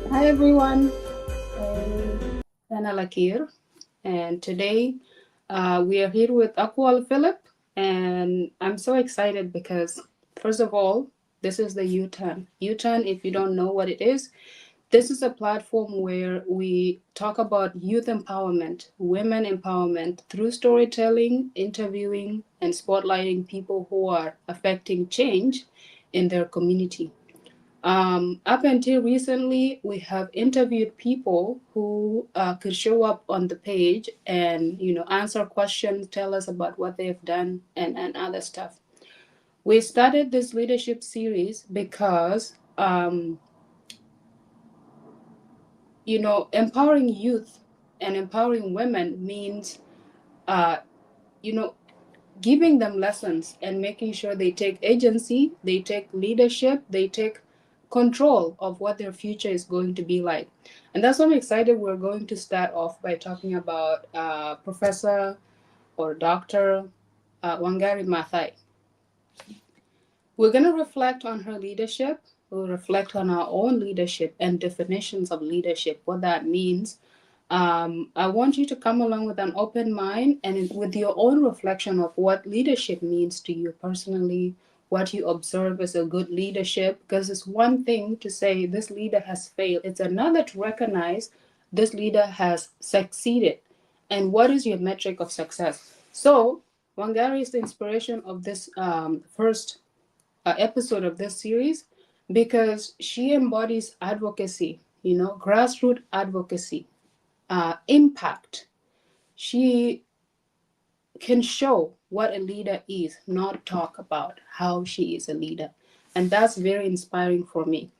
Hi everyone, I'm Dana Lakir, and today we are here with Akwal Philip, and I'm so excited because, first of all, this is the U-Turn. U-Turn, if you don't know what it is, this is a platform where we talk about youth empowerment, women empowerment through storytelling, interviewing, and spotlighting people who are affecting change in their community. Up until recently, we have interviewed people who could show up on the page and answer questions, tell us about what they've done, and other stuff. We started this leadership series because empowering youth and empowering women means uh, you know giving them lessons and making sure they take agency, they take leadership, they take control of what their future is going to be like. And that's why I'm excited. We're going to start off by talking about Professor or Dr. Wangari Maathai. We're going to reflect on her leadership. We'll reflect on our own leadership and definitions of leadership, what that means. I want you to come along with an open mind and with your own reflection of what leadership means to you personally, what you observe as a good leadership. Because it's one thing to say this leader has failed, it's another to recognize this leader has succeeded. And what is your metric of success? So, Wangari is the inspiration of this first episode of this series because she embodies advocacy, grassroots advocacy, impact. She can show what a leader is, not talk about how she is a leader. And that's very inspiring for me.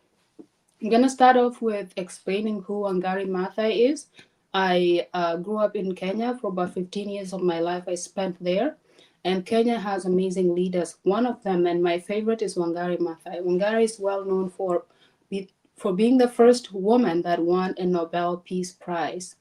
I'm going to start off with explaining who Wangari Maathai is. I grew up in Kenya for about 15 years of my life. I spent there. And Kenya has amazing leaders. One of them, and my favorite, is Wangari Maathai. Wangari is well known for being the first woman that won a Nobel Peace Prize.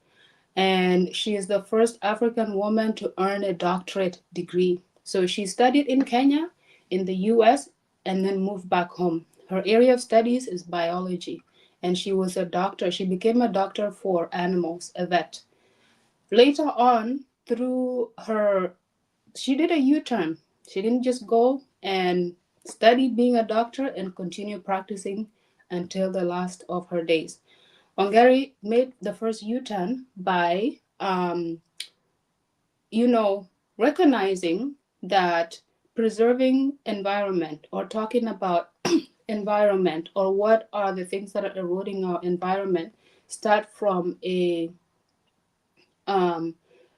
And she is the first African woman to earn a doctorate degree. So she studied in Kenya, in the US, and then moved back home. Her area of studies is biology, and she was a doctor. She became a doctor for animals, a vet. Later on, she did a U-turn. She didn't just go and study being a doctor and continue practicing until the last of her days. Wangari made the first U-turn by, recognizing that preserving environment or talking about environment or what are the things that are eroding our environment start from a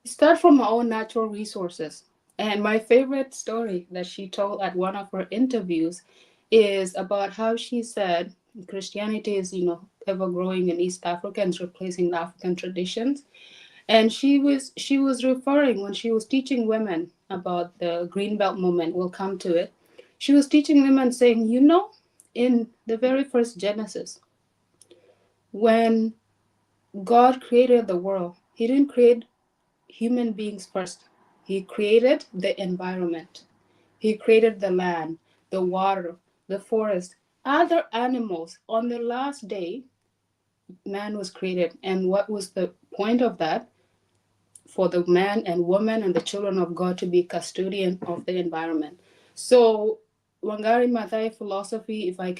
start from our own natural resources. And my favorite story that she told at one of her interviews is about how she said Christianity is, ever growing in East Africa and replacing the African traditions. And she was referring when she was teaching women about the Greenbelt movement. We'll come to it. She was teaching women saying, in the very first Genesis, when God created the world, He didn't create human beings first. He created the environment. He created the land, the water, the forest, other animals. On the last day, man was created. And what was the point of that? For the man and woman and the children of God to be custodian of the environment. So Wangari Maathai philosophy, I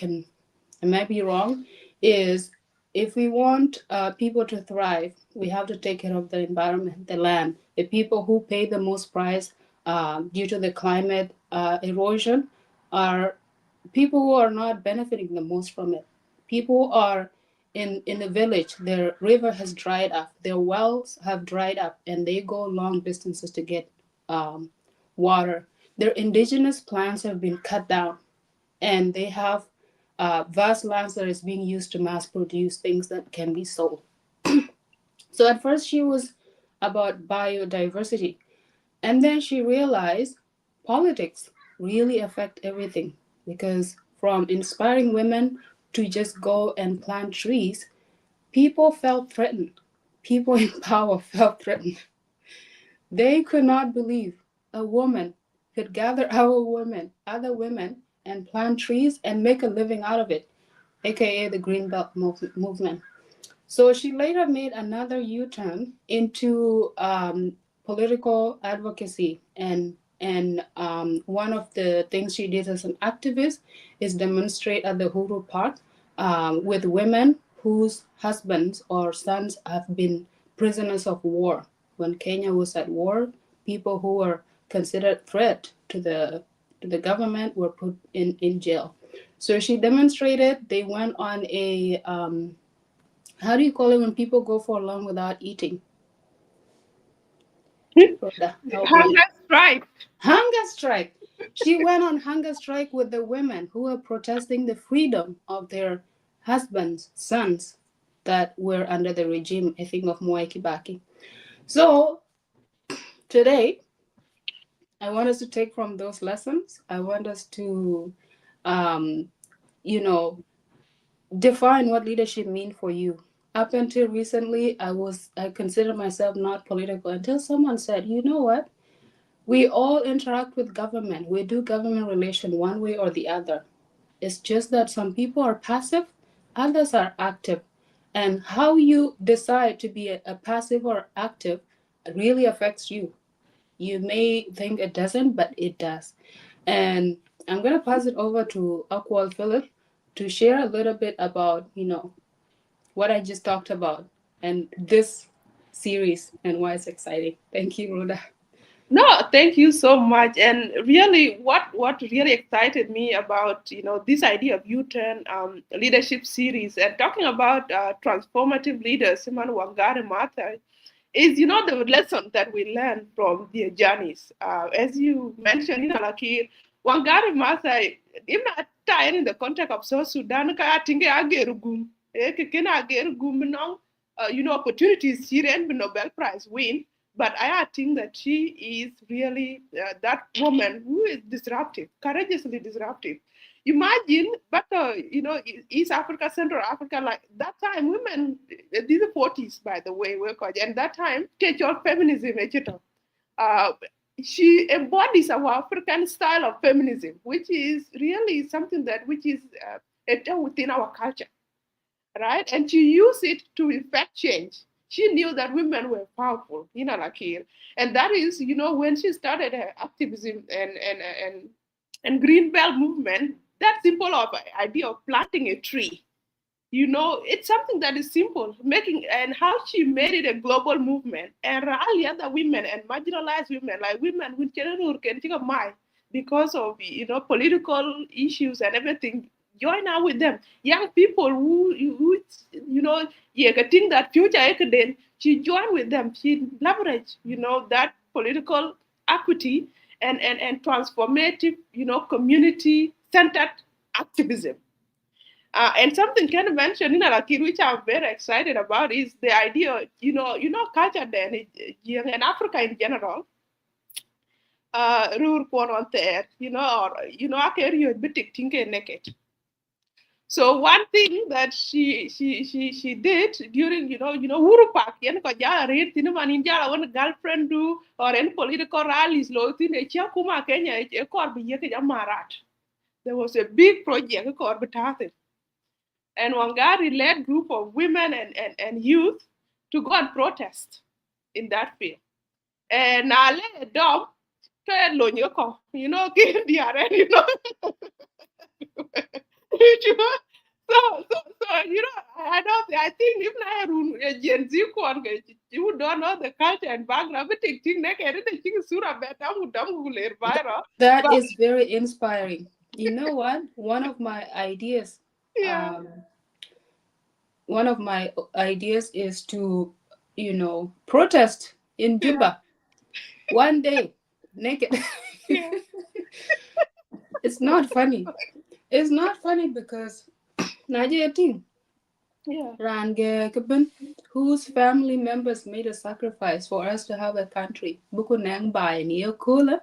might be wrong, is If we want people to thrive, we have to take care of the environment, the land. The people who pay the most price due to the climate erosion are people who are not benefiting the most from it. People are in the village, their river has dried up, their wells have dried up, and they go long distances to get um, water. Their indigenous plants have been cut down, and they have vast lands that is being used to mass produce things that can be sold. So at first she was about biodiversity, and then she realized politics really affect everything, because from inspiring women to just go and plant trees, people felt threatened. People in power felt threatened. They could not believe a woman could gather our women, other women, and plant trees and make a living out of it, aka the Green Belt movement. So she later made another U-turn into political advocacy, and one of the things she did as an activist is demonstrate at the Huru Park with women whose husbands or sons have been prisoners of war. When Kenya was at war, people who were considered threat to the government were put in jail. So she demonstrated. They went on a how do you call it when people go for long without eating? Rhoda, help me. Hunger strike. Hunger strike. She went on hunger strike with the women who were protesting the freedom of their husbands, sons that were under the regime, I think, of Mwai Kibaki. So today, I want us to take from those lessons. I want us to, um, you know, define what leadership mean for you. Up until recently, I considered myself not political until someone said, you know what? We all interact with government. We do government relation one way or the other. It's just that some people are passive, others are active. And how you decide to be a passive or active really affects you. You may think it doesn't, but it does. And I'm going to pass it over to Akwal Philip to share a little bit about, what I just talked about and this series and why it's exciting. Thank you, Rhoda. No, thank you so much. And really, what really excited me about this idea of U-turn leadership series and talking about transformative leaders, Simon Wangari Maathai, is the lesson that we learn from their journeys. As you mentioned, Lakir, Wangari Maathai, in that time in the context of South Sudan, I think agerugum, agerugum now, opportunities here and the Nobel Prize win. But I think that she is really that woman who is disruptive, courageously disruptive. Imagine, but East Africa, Central Africa, like that time, women, these are 40s, by the way, and that time, cultural feminism, uh, she embodies our African style of feminism, which is really something that which is within our culture, right? And she used it to effect change. She knew that women were powerful, Lakir. And that is, when she started her activism and green belt movement, that simple of idea of planting a tree, it's something that is simple, making and how she made it a global movement and rally other women and marginalized women, like women with mind because of political issues and everything. Join out with them, young people who yeah, think that future then she joined with them. She leveraged that political equity and transformative community centered activism. And something Ken mentioned, Lakir, which I'm very excited about, is the idea, culture then, in Africa in general, rur kon on there, or, I carry you a bit naked. So one thing that she did during Uru Park, ko jala rir tinu manin jala one girlfriend do or any political rallies lo tinu chia kuma Kenya e kor bi yeke jamarat. There was a big project called Betate, and Wangari led group of women and youth to go and protest in that field. And I led a dog to a lonyoko, you know, give the arena, you know. I don't. I think if I run a Gen Z one, you don't know the culture and background. But think neck and the thing sura better would dumb viral. That But is very inspiring. You know what? yeah, Um, one of my ideas is to, protest in yeah, Juba one day, naked. yeah, It's not funny. It's not funny because Nigeria team yeah, Range Kabin, whose family members made a sacrifice for us to have a country. Buku nang bai ni cola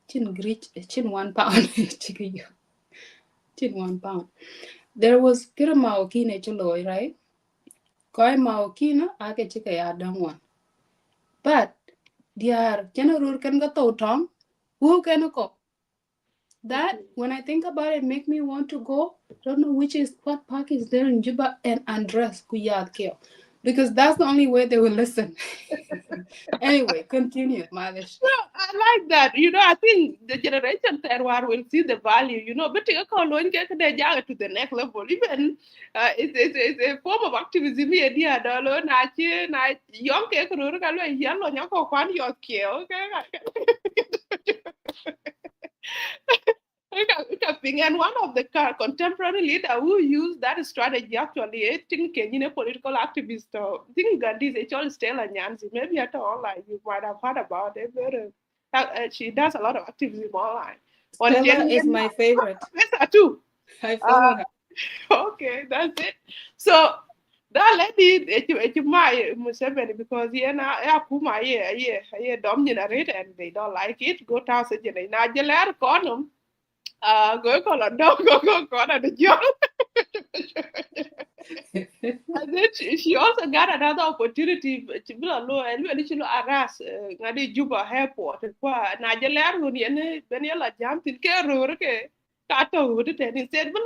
chin grich chin 1 pound chicken chin 1 pound. There was kira maokina chaloy, right? Koi maokina ake chika ya dang one. But diar general can go to tong who can go. That when I think about it make me want to go. Don't know what park is there in Juba and undress kuyad kyo. Because that's the only way they will listen. Anyway, continue, Malish. no, I like that. I think the generation terroir will see the value. But you call one get the jaga to the next level. Even it's a form of activism. Idea, dollar, na young cake, yellow, yako, kwan, your kill. And one of the contemporary leader who used that strategy actually, I think, political activist, I think Gandhi is actually Stella Nyanzi. Maybe at all, like you might have heard about it. But, she does a lot of activism online. On Stella is genuine, my favorite. yes, too. I Uh, follow her. okay, that's it. So that lady, it's my Museveni because yeah, Kuma, yeah, dominate and they don't like it. Go to house again. Now, Jalar Conum, go call a dog, go call a job. And then she also got another opportunity to be alone and when she arras ngadi Juba airport kwa na jaler hun yene ben yala jam tin ke ro ke ka to would ten instead but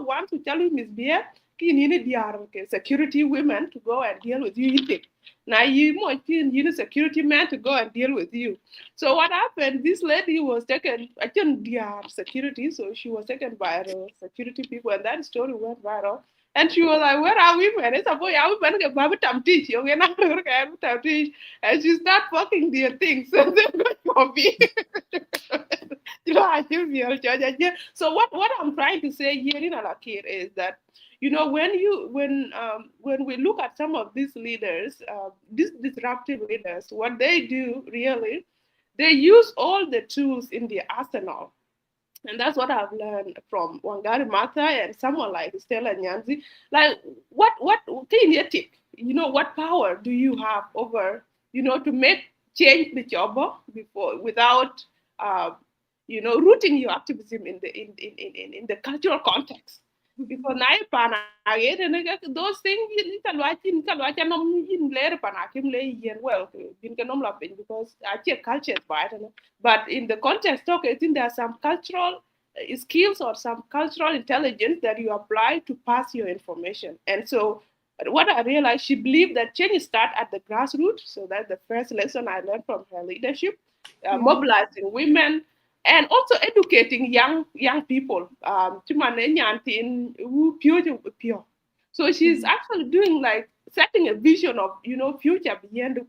want to tell you misbehave ki ni ni diar ke security women to go and deal with you intake now you more you need security man to go and deal with you so what happened this lady was taken I think diar security so she was taken by the security people and that story went viral and she was like, where are we, man? It's a boy, I was going to Babu Tam teach. You know, Tam teach. And she start fucking their things. So they're going for me. I feel me, so what I'm trying to say here in Alakir is that when we look at some of these leaders, these disruptive leaders, what they do really, they use all the tools in the arsenal and that's what I've learned from Wangari Maathai and someone like Stella Nyanzi. Like, what kinetic, what power do you have over, to make change the job before without, uh, rooting your activism in the cultural context. Because na pana those things you nom in later pana kim le yen well bin ka nom la because actually culture is vital but in the context okay I think there are some cultural skills or some cultural intelligence that you apply to pass your information. And so what I realized, she believed that change start at the grassroots. So that's the first lesson I learned from her leadership, Mhm. mobilizing women and also educating young people. Pure. So she's Mhm. actually doing like setting a vision of future beyond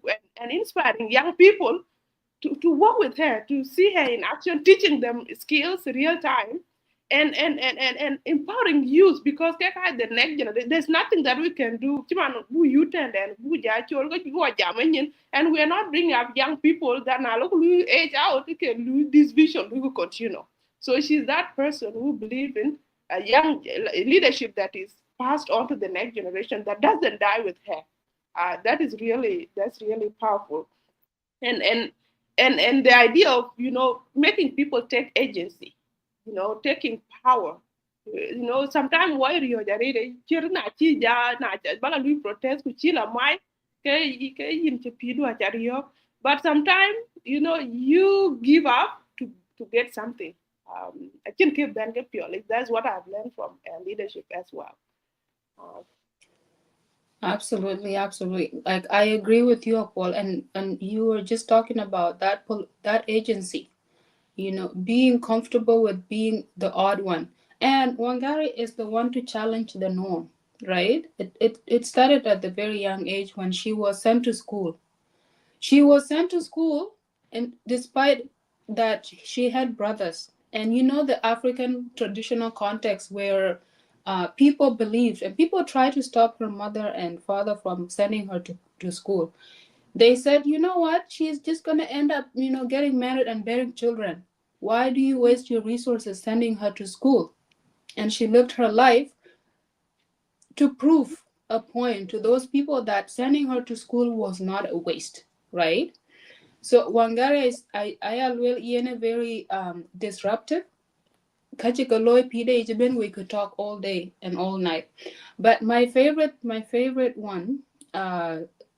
and inspiring young people to work with her, to see her in action, teaching them skills real time, and empowering youth because the next generation, there's nothing that we can do. Who you tend and who and we are not bringing up young people that now look age out, they can lose this vision, we will continue. So she's that person who believes in a young leadership that is passed on to the next generation that doesn't die with her. That's really powerful and and the idea of making people take agency, taking power. Sometimes why you jarire kirna chi ja na bala lui protest ku chi la mai ke yin che pidu a jario but sometimes you give up to get something. I can keep ben get pure like that's what I've learned from leadership as well. uh, Absolutely, absolutely. Like I agree with you, Paul, and you were just talking about that agency. Being comfortable with being the odd one. And Wangari is the one to challenge the norm, right? It started at the very young age when she was sent to school. She was sent to school, and despite that, she had brothers. And you know, the African traditional context where people believed and people tried to stop her mother and father from sending her to school. They said, you know what? She's just going to end up, getting married and bearing children. Why do you waste your resources sending her to school? And she lived her life to prove a point to those people that sending her to school was not a waste, right? So Wangari is I will in a very disruptive. Kachikaloi Pide Ichiben, we could talk all day and all night. But my favorite one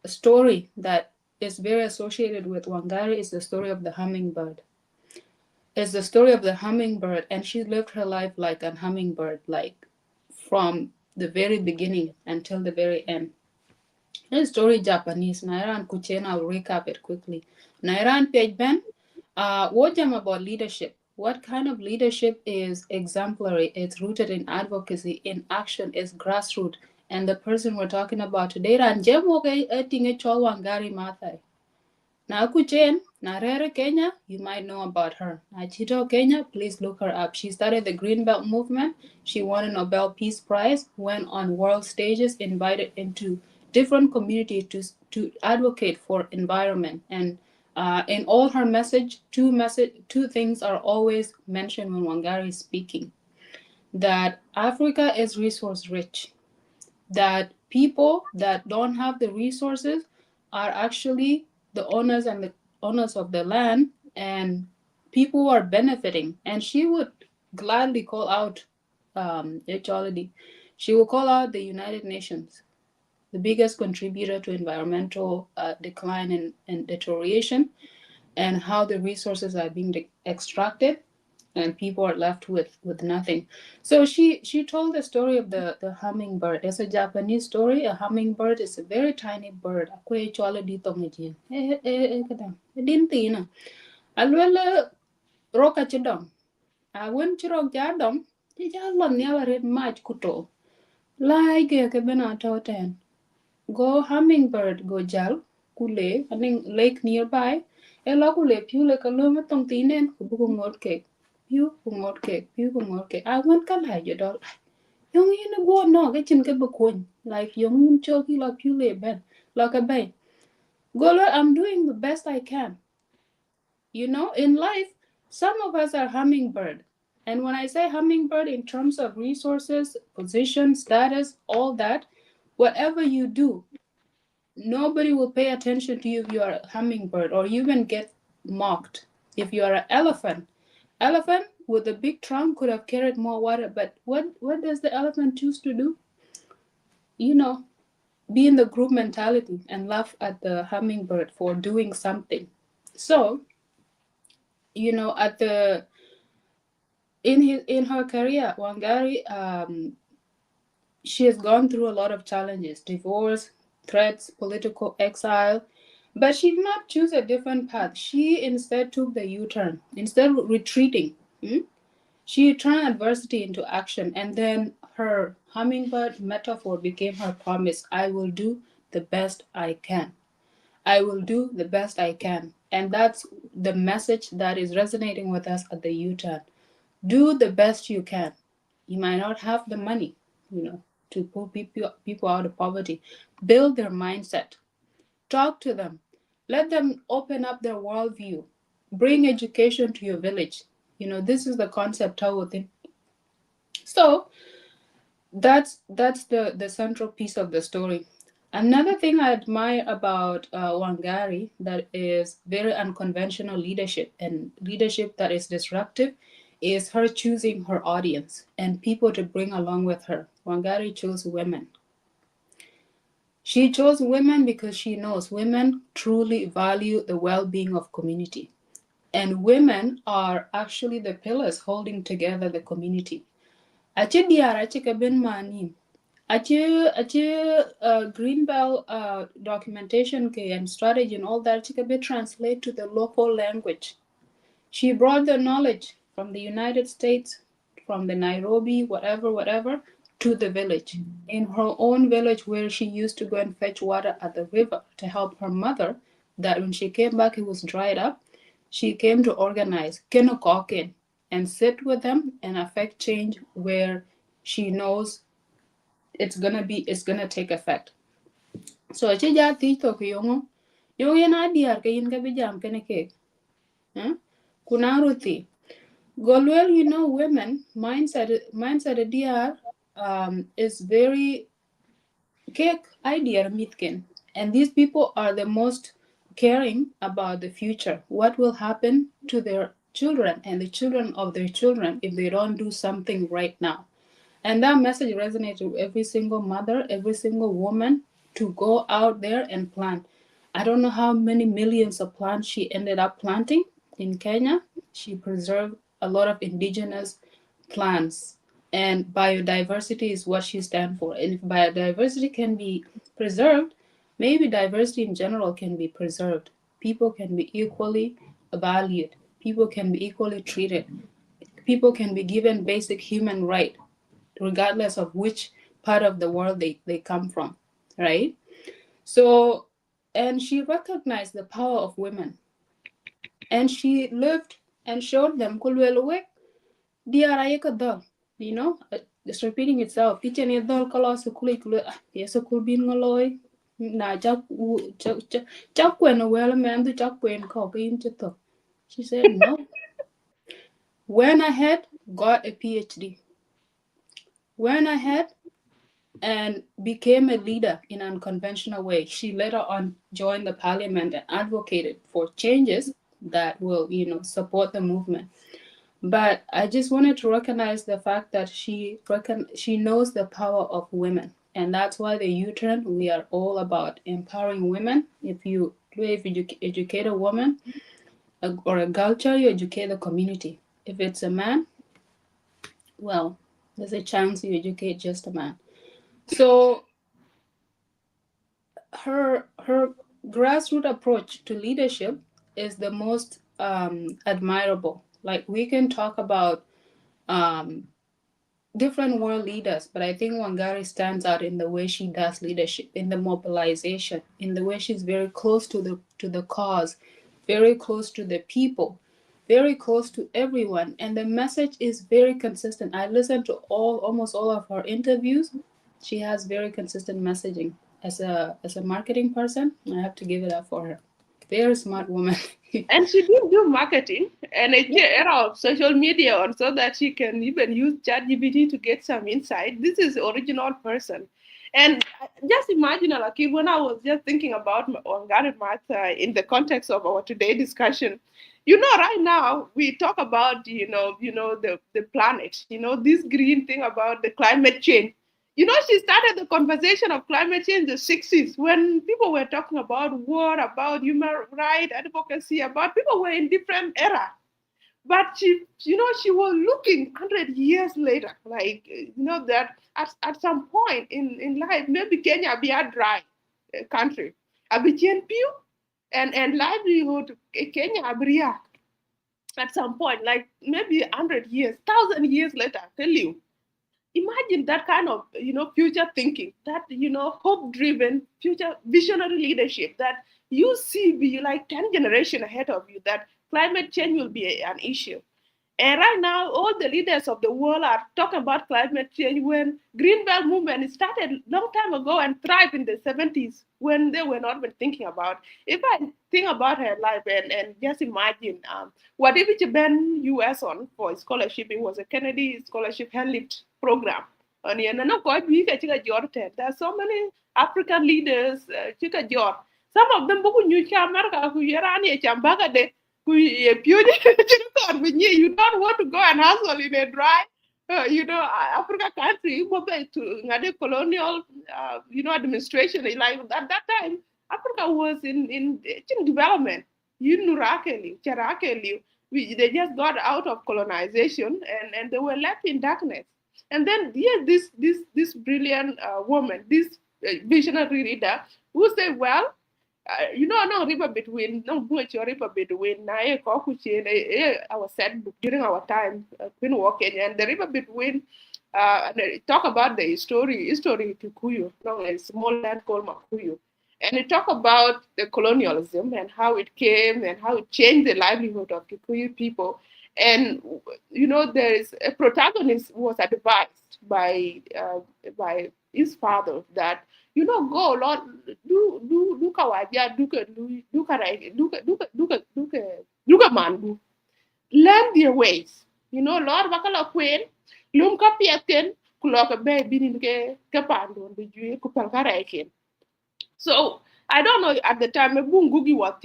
story that is very associated with Wangari is the story of the hummingbird. It's the story of the hummingbird, and she lived her life like a hummingbird, like from the very beginning until the very end. This story Japanese. Nairan Kuchen, I'll recap it quickly. Nairan page Ben, what jam about leadership? What kind of leadership is exemplary? It's rooted in advocacy, in action, it's grassroots. And the person we're talking about today, Ran Jemoge Etinge Wangari Maathai. Na Kuchen, Narere Kenya, you might know about her. Nachito Kenya, please look her up. She started the Green Belt movement. She won a Nobel Peace Prize, went on world stages, invited into different communities to advocate for environment. And in all her two things are always mentioned when Wangari is speaking. That Africa is resource rich, that people that don't have the resources are actually the owners and the owners of the land, and people who are benefiting. And she would gladly call out equality. She will call out the United Nations, the biggest contributor to environmental decline and deterioration, and how the resources are being extracted and people are left with nothing. So she told the story of the hummingbird. It's a Japanese story. A hummingbird is a very tiny bird. Akwe chwala di tongi kadang. Din tina. Alwela roka chidong. Awen chirok jadong. Chijalon niya red mach kuto. Lai ke bena toten. Go hummingbird go jal kule aning lake nearby. Ela kule pule kaluma tong tinen kubuku ngot cake. Piu ku ngot cake, piu ku ngot cake. I want kala you dol. Yung ina go no ke chin ke bukun. Like yung yun choki la pule ben. Like a bay. Golo, I'm doing the best I can. You know, in life, some of us are hummingbird. And when I say hummingbird in terms of resources, position, status, all that, whatever you do, nobody will pay attention to you if you are a hummingbird, or you even get mocked. If you are an elephant with a big trunk could have carried more water, but what does the elephant choose to do? You know, be in the group mentality and laugh at the hummingbird for doing something. So, at the in her career, Wangari, she has gone through a lot of challenges: divorce, threats, political exile. But she did not choose a different path. She instead took the U turn. Instead of retreating, she turned adversity into action. And then her hummingbird metaphor became her promise: I will do the best I can. I will do the best I can. And that's the message that is resonating with us at the U turn. Do the best you can. You might not have the money, to pull people out of poverty. Build their mindset. Talk to them. Let them open up their worldview. Bring education to your village. This is the concept how within. So that's the central piece of the story. Another thing I admire about Wangari that is very unconventional leadership and leadership that is disruptive is her choosing her audience and people to bring along with her. Wangari chose women. She chose women because she knows women truly value the well-being of community. And women are actually the pillars holding together the community. Ache diar ache kaben mani. Ache Greenbelt documentation ke and strategy and all that ache be translate to the local language. She brought the knowledge from the United States, from the Nairobi, whatever, to the village. In her own village, where she used to go and fetch water at the river to help her mother, that when she came back, it was dried up. She came to organize Kenokokin and sit with them and affect change where she knows it's gonna take effect. So che ja ti to ko yongo. Yo na diar ke in ka bi jam kene ke. Eh? Kuna ruti. Golwel, women mindset DR is very cake idea mitken, and these people are the most caring about the future. What will happen to their children and the children of their children if they don't do something right now? And that message resonates with every single mother, every single woman to go out there and plant. I don't know how many millions of plants she ended up planting in Kenya. She preserved a lot of indigenous plants. And biodiversity is what she stands for. And if biodiversity can be preserved, maybe diversity in general can be preserved. People can be equally valued. People can be equally treated. People can be given basic human right regardless of which part of the world they come from, right? So, and she recognized the power of women, and she lived and showed them kulwelwe diara ka dog, it's repeating itself. Kitchen ye dol kala sukuli kulu yes kul bin ngoloy na chak kwen well man du chak kwen ko in chito. She said no. Went ahead, got a PhD. Went ahead and became a leader in an unconventional way. She later on joined the parliament and advocated for changes that will, support the movement. But I just wanted to recognize the fact that she knows the power of women, and that's why the U-turn we are all about empowering women. If you educate a woman or a culture, you educate the community. If it's a man, well, there's a chance you educate just a man. So her grassroots approach to leadership is the most admirable. Like we can talk about um, different world leaders, but I think Wangari stands out in the way she does leadership, in the mobilization, in the way she's very close to the cause, very close to the people, very close to everyone, and the message is very consistent. I listened to almost all of her interviews. She has very consistent messaging. As a marketing person, I have to give it up for her. Very smart woman. And she did do marketing, and it's Yeah. the era of social media on, so that she can even use ChatGPT to get some insight. This is the original person. And just imagine, like, when I was just thinking about Wangari Maathai in the context of our today discussion, right now we talk about, the planet, this green thing about the climate change. She started the conversation of climate change in the 60s when people were talking about war, about human rights, advocacy, about people were in different era. But she was looking 100 years later, like, that at some point in life, maybe Kenya be a dry country. Abichen Pew and livelihood Kenya Abria at some point, like maybe 100 years, 1,000 years later, tell you, imagine that kind of future thinking, that hope driven future visionary leadership, that you see be like 10 generation ahead of you, that climate change will be an issue. And right now, all the leaders of the world are talking about climate change when Greenbelt movement started long time ago and thrived in the 70s when they were not even thinking about. If I think about her life and just imagine, what if it's been US on for scholarship, it was a Kennedy scholarship hand lift program. And there are so many African leaders, some of them, America, who are you don't want to go and hustle in a dry, Africa country, to colonial, administration. Like at that time, Africa was in development. They just got out of colonization and they were left in darkness. And then yeah, this brilliant woman, this visionary leader, who said, well, no river between no much river between na e ko ku chen our set book during our time Queen walking and the river between talk about the history Kikuyu, no, a small land called Makuyu. And it talk about the colonialism and how it came and how it changed the livelihood of Kikuyu people. And there is a protagonist was advised by his father that go Lord, do kawaja, do karai, do mangu, learn their ways. Lord bakala queen, lum ka piaken, kuloka be binin ke pando, be juye kupal karai. So I don't know at the time, I don't know at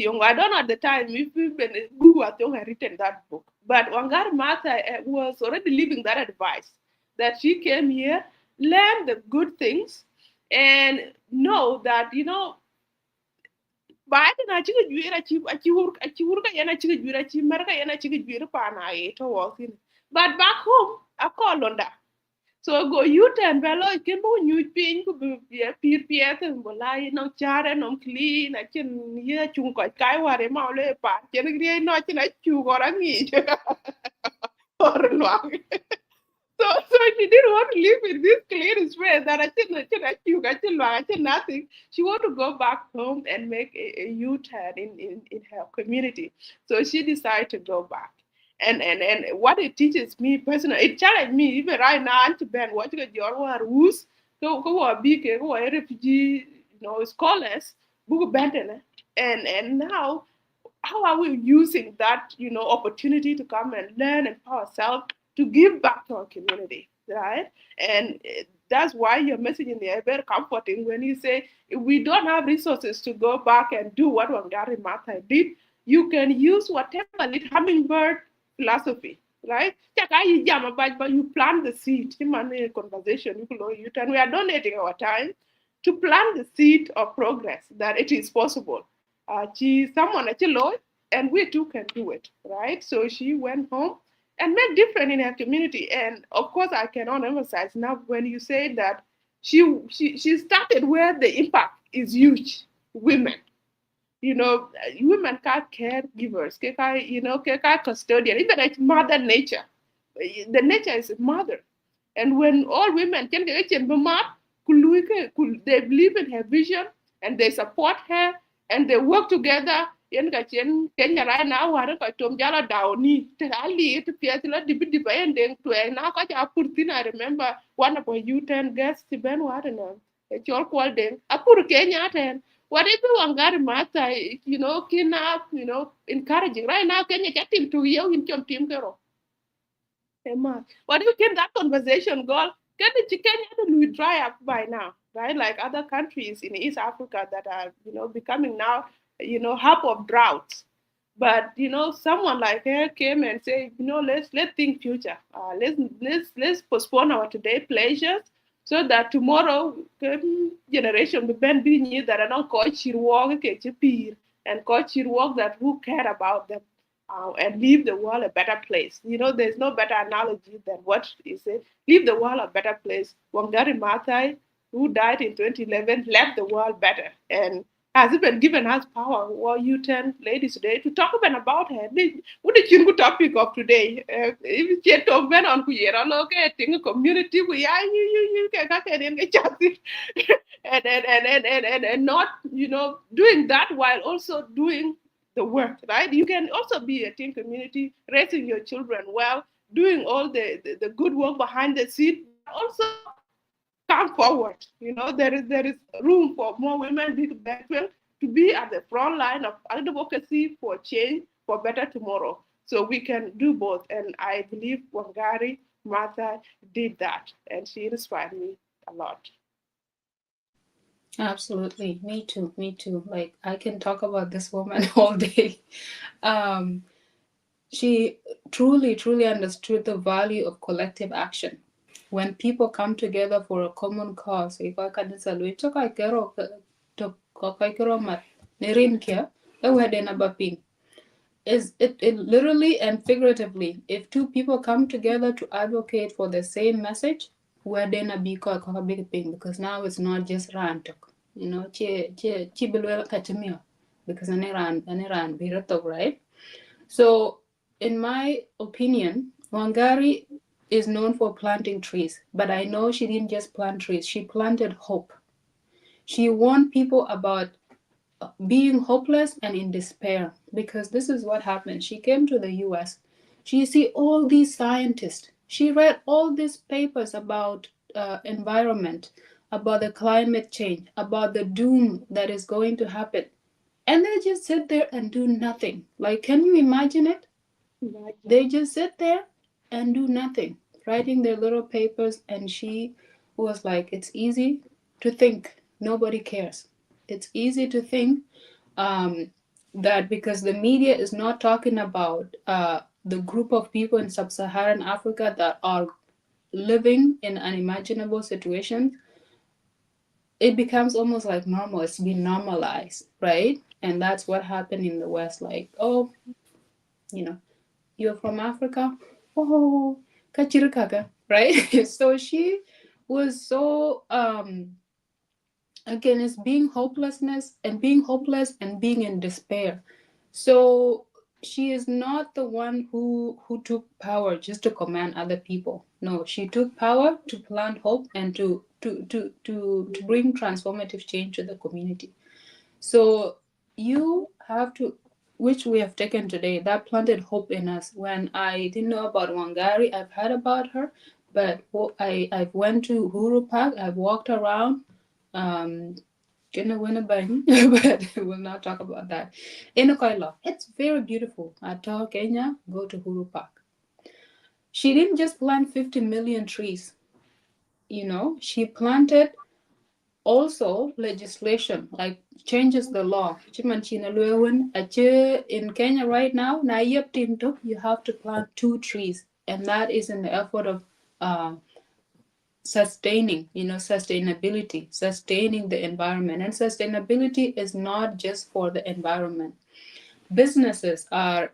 the time if even Gugu Wathiong had written that book. But Wangari Maathai was already living that advice that she came here, learn the good things, and know that, baada na chiga juira chi ka yana chiga juira chi mar ka yana chiga juira pa na e to walking. But back home, I call on that. So go you turn velo ken bo nyu pin ku be pir pie te bo lai no chare no clean a chen ye chung ko kai ware ma le pa chen gri no chen a chu go ra ngi or lo. So she didn't want to live in this clean space that I did nothing. She wanted to go back home and make a U-turn in her community. So she decided to go back. And what it teaches me personally, it challenged me even right now. Auntie Ben, what you your rules, go big, go refugee, scholars, book Benton, and now how are we using that opportunity to come and learn and empower ourselves to give back to our community, right? And that's why your message in there is very comforting when you say if we don't have resources to go back and do what Wangari Maathai did, you can use whatever little hummingbird philosophy, right? But you plant the seed. Conversation, we are donating our time to plant the seed of progress that it is possible. Someone at low, and we too can do it, right? So she went home and made difference in her community. And of course, I cannot emphasize enough when you say that she started where the impact is huge. Women, women are caregivers, custodian, even like mother nature. The nature is a mother. And when all women can get they believe in her vision and they support her and they work together. Yen ka chen Kenya right now war ka tom jala dawni te ali to piatla dibi and then to na ka ja purtina. I remember one of our U10 guests ben war na e chol kwal den apur Kenya ten what if Wangari Maathai kina encouraging right now Kenya chatim to you in chom team kero. What do you think that conversation, girl? Can the chicken we dry up by now, right? Like other countries in East Africa that are, becoming now, half of droughts. But someone like her came and said, let's think future. Let's postpone our today pleasures so that tomorrow generation will be that are not called chirwag and called chirwag that who care about them and leave the world a better place. There's no better analogy than what is it. Leave the world a better place. Wangari Maathai, who died in 2011, left the world better and has even given us power. Well, you 10 ladies today to talk about her. What the chingu topic of today? If you talk about on kuyera loke, think community we are you can and not doing that while also doing the work, right? You can also be a team community, raising your children well, doing all the good work behind the scene, but also come forward. There is room for more women to be at the front line of advocacy for change for better tomorrow. So we can do both. And I believe Wangari Martha did that, and she inspired me a lot. Absolutely. Me too. Me too. Like, I can talk about this woman all day. Um, she truly understood the value of collective action. When people come together for a common cause, if I can say, is it literally and figuratively, if two people come together to advocate for the same message, we're then a big big thing because now it's not just rantok, chi bilwel kachimio. because Aniran Biratok, right? So, in my opinion, Wangari is known for planting trees, but I know she didn't just plant trees, she planted hope. She warned people about being hopeless and in despair because this is what happened. She came to the US. She see all these scientists. She read all these papers about environment, about the climate change, about the doom that is going to happen. And they just sit there and do nothing. Like, can you imagine it? They just sit there and do nothing, writing their little papers. And she was like, it's easy to think nobody cares. It's easy to think um, that because the media is not talking about the group of people in sub Saharan Africa that are living in unimaginable situations, it becomes almost like normal. It's been normalized, right? And that's what happened in the West. Like, oh, you know, you're from Africa? Oh, kachirikaka, right? So she was so again, it's being hopeless and being in despair. So she is not the one who took power just to command other people. No, she took power to plant hope and to bring transformative change to the community. So you have to, which we have taken today, that planted hope in us. When I didn't know about Wangari, I've heard about her, but I've went to Huru Park, I've walked around, um, gonna win a bang, but we'll not talk about that. In Okoilo, it's very beautiful. At Kenya, go to Huru Park. She didn't just plant 50 million trees, she planted also legislation like changes the law. In Kenya right now, you have to plant 2 trees, and that is in the effort of uh, sustaining the environment. And sustainability is not just for the environment. Businesses are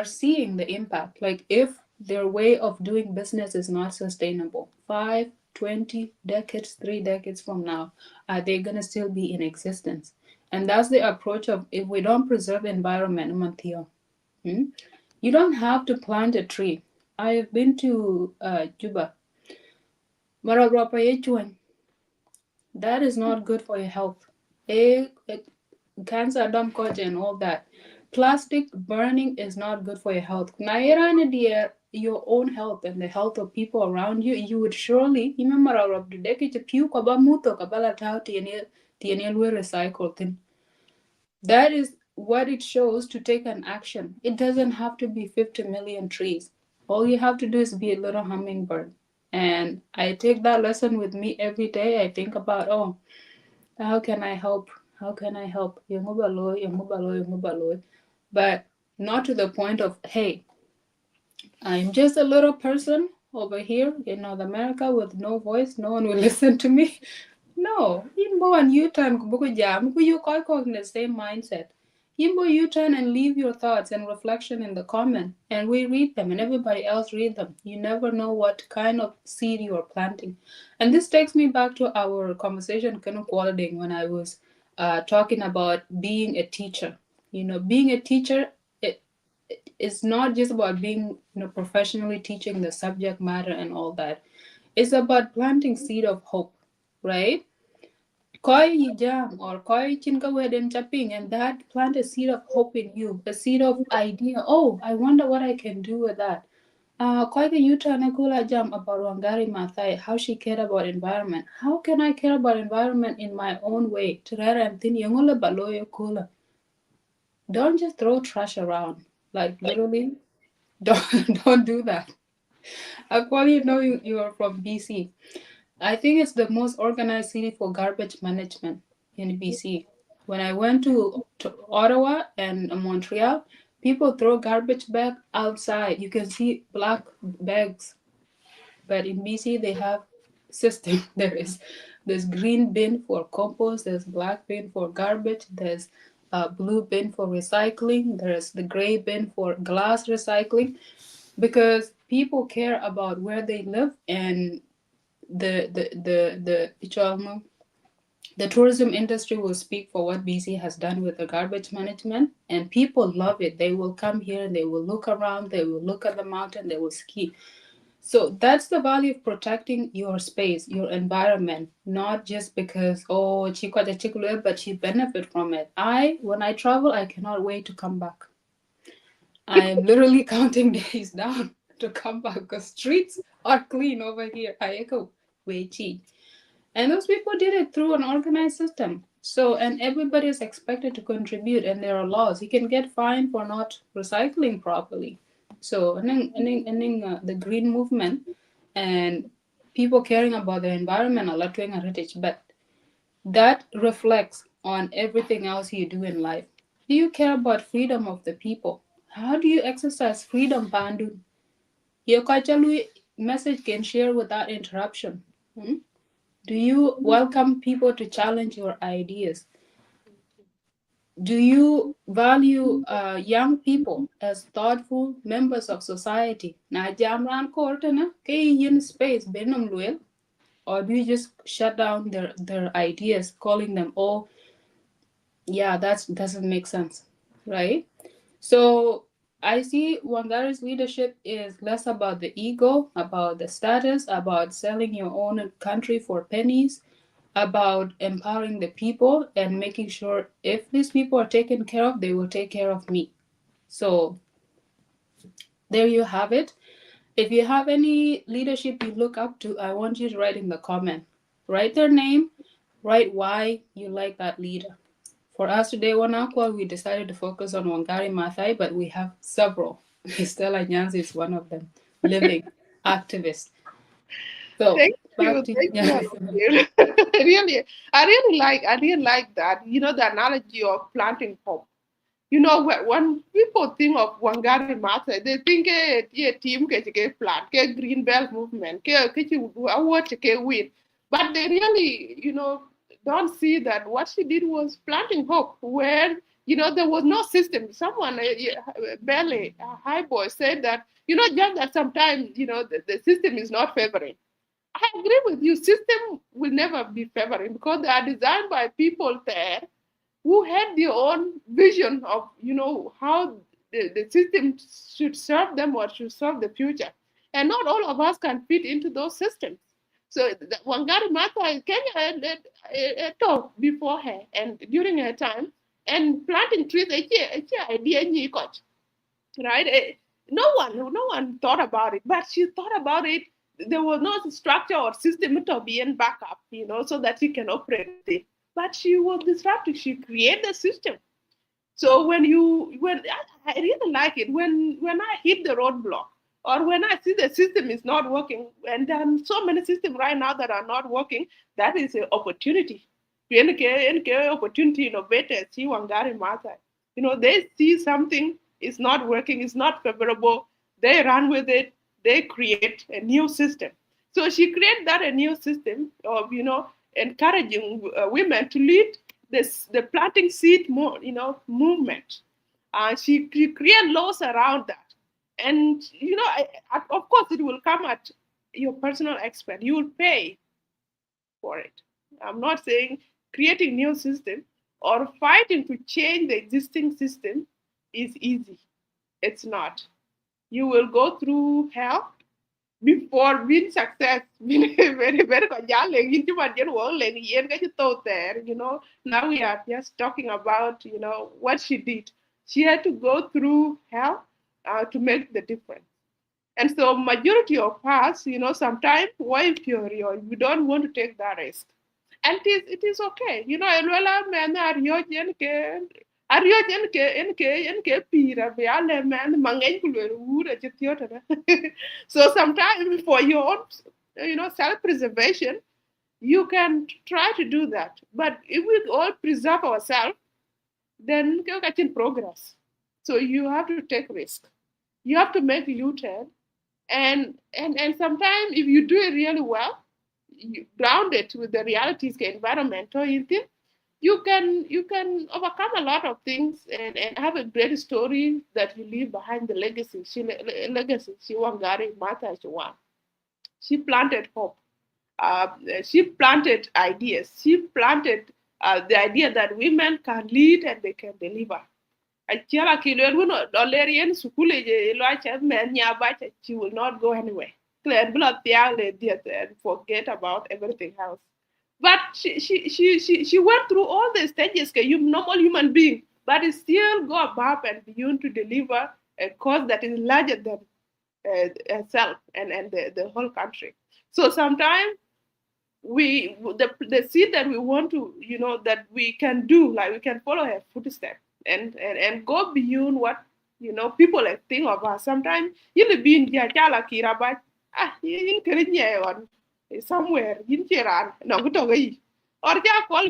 seeing the impact. Like if their way of doing business is not sustainable, 5, 20 decades, 3 decades from now, are they going to still be in existence? And that's the approach of if we don't preserve the environment, you don't have to plant a tree. I have been to Juba. That is not good for your health. Cancer, dump culture, and all that. Plastic burning is not good for your health. Nairana dear, your own health and the health of people around you, you would surely remember of the decade to pew kaba muto kabala tau tienel recycle thing. That is what it shows to take an action. It doesn't have to be 50 million trees. All you have to do is be a little hummingbird. And I take that lesson with me every day. I think about, oh, how can I help? How can I help? But not to the point of, hey, I'm just a little person over here in North America with no voice. No one will listen to me. No, Yimbo and U-turn kubuku jam ku you call in the same mindset. Yimbo U-turn and leave your thoughts and reflection in the comment, and we read them, and everybody else read them. You never know what kind of seed you are planting. And this takes me back to our conversation kind of quality when I was talking about being a teacher. Being a teacher, it's not just about being professionally teaching the subject matter and all that. It's about planting seed of hope, right? Koi jam or koi chinka weden chapping, and that plant a seed of hope in you, a seed of idea. Oh, I wonder what I can do with that. Koi the Utah Nakula jam about Wangari Maathai, how she cared about environment. How can I care about environment in my own way? Terera and thin yangula baloyo kula. Don't just throw trash around. Like literally, don't do that. Aquali, you are from BC. I think it's the most organized city for garbage management in BC. When I went to Ottawa and Montreal, people throw garbage bag outside. You can see black bags, but in BC they have system. There's green bin for compost. There's black bin for garbage. There's a blue bin for recycling. There's the gray bin for glass recycling, because people care about where they live and the The tourism industry will speak for what BC has done with the garbage management, and people love it. They will come here and they will look around, they will look at the mountain, they will ski. So that's the value of protecting your space, your environment, not just because, oh, she got a chicken, but she benefit from it. When I travel, I cannot wait to come back. I am literally counting days down to come back because streets are clean over here. I go, wait, and those people did it through an organized system. So, and everybody is expected to contribute, and there are laws. You can get fined for not recycling properly. So, the green movement and people caring about the environment are not doing heritage, but that reflects on everything else you do in life. Do you care about freedom of the people? How do you exercise freedom, Pandu? Your cultural message can share without interruption. Hmm? Do you welcome people to challenge your ideas? Do you value young people as thoughtful members of society? Na jamran kortana kay yin space benum luel, or do you just shut down their ideas, calling them, oh yeah, that doesn't make sense, right? So I see Wangari's leadership is less about the ego, about the status, about selling your own country for pennies, about empowering the people and making sure if these people are taken care of, they will take care of me. So there you have it. If you have any leadership you look up to, I want you to write in the comment. Write their name, write why you like that leader. For us today, one Aqua, we decided to focus on Wangari Maathai, but we have several. Stella Nyanzi is one of them, living activist. So Thank back you, to thank you, yeah. Abigail. Really, I really like that. You know, the analogy of planting hope. You know, when people think of Wangari Maathai, they think a team ke plant, ke green belt movement, ke award ke win. But they really, you know, don't see that what she did was planting hope where, you know, there was no system. Someone, barely, a high boy said that, you know, just that sometimes, you know, the system is not favoring. I agree with you. System will never be favoring because they are designed by people there who had their own vision of, you know, how the system should serve them or should serve the future. And not all of us can fit into those systems. So Wangari Maathai, Kenya had talked before her and during her time, and planting trees, idea right? No one thought about it, but she thought about it. There was no structure or system to be in backup, you know, so that she can operate within. But she was disruptive. She created the system. So when I really like it when I hit the roadblock or when I see the system is not working, and there are so many systems right now that are not working, that is an opportunity. Opportunity innovators see Wangari Maathai. You know, they see something is not working, is not favorable, they run with it, they create a new system. So she created that a new system of, you know, encouraging women to lead the planting seed more, you know, movement. She create laws around that, and you know, of course, it will come at your personal expense. You will pay for it. I'm not saying creating new system or fighting to change the existing system is easy. It's not. You will go through hell before being success. Very very you know, now we are just talking about, you know, what she did. She had to go through hell to make the difference. And so majority of us, you know, sometimes why if you don't want to take that risk. And it is okay. You know, elwela men are yo jen ke pira be ale men mangen kulwer ura chitiota. So sometimes for your own, you know, self-preservation, you can try to do that. But if we all preserve ourselves, then we can progress. So you have to take risk. You have to make a U-turn, and sometimes if you do it really well, you ground it with the realities of environment or anything, you can overcome a lot of things and have a great story that you leave behind the legacy. She Wangari Maathai she planted hope she planted ideas. She planted the idea that women can lead and they can deliver. Achiela kilwe runo dolerian sukule je loacha men nyaba she will not go anywhere. Clear blood and forget about everything else. But she went through all the stages you normal human being, but it still go above and beyond to deliver a cause that is larger than herself and the whole country. So sometimes the seed that we want to that we can do, like we can follow her footsteps and go beyond what people like think of us. Sometimes you be in chala kira but in kerinya on somewhere in chiran no to go or ja call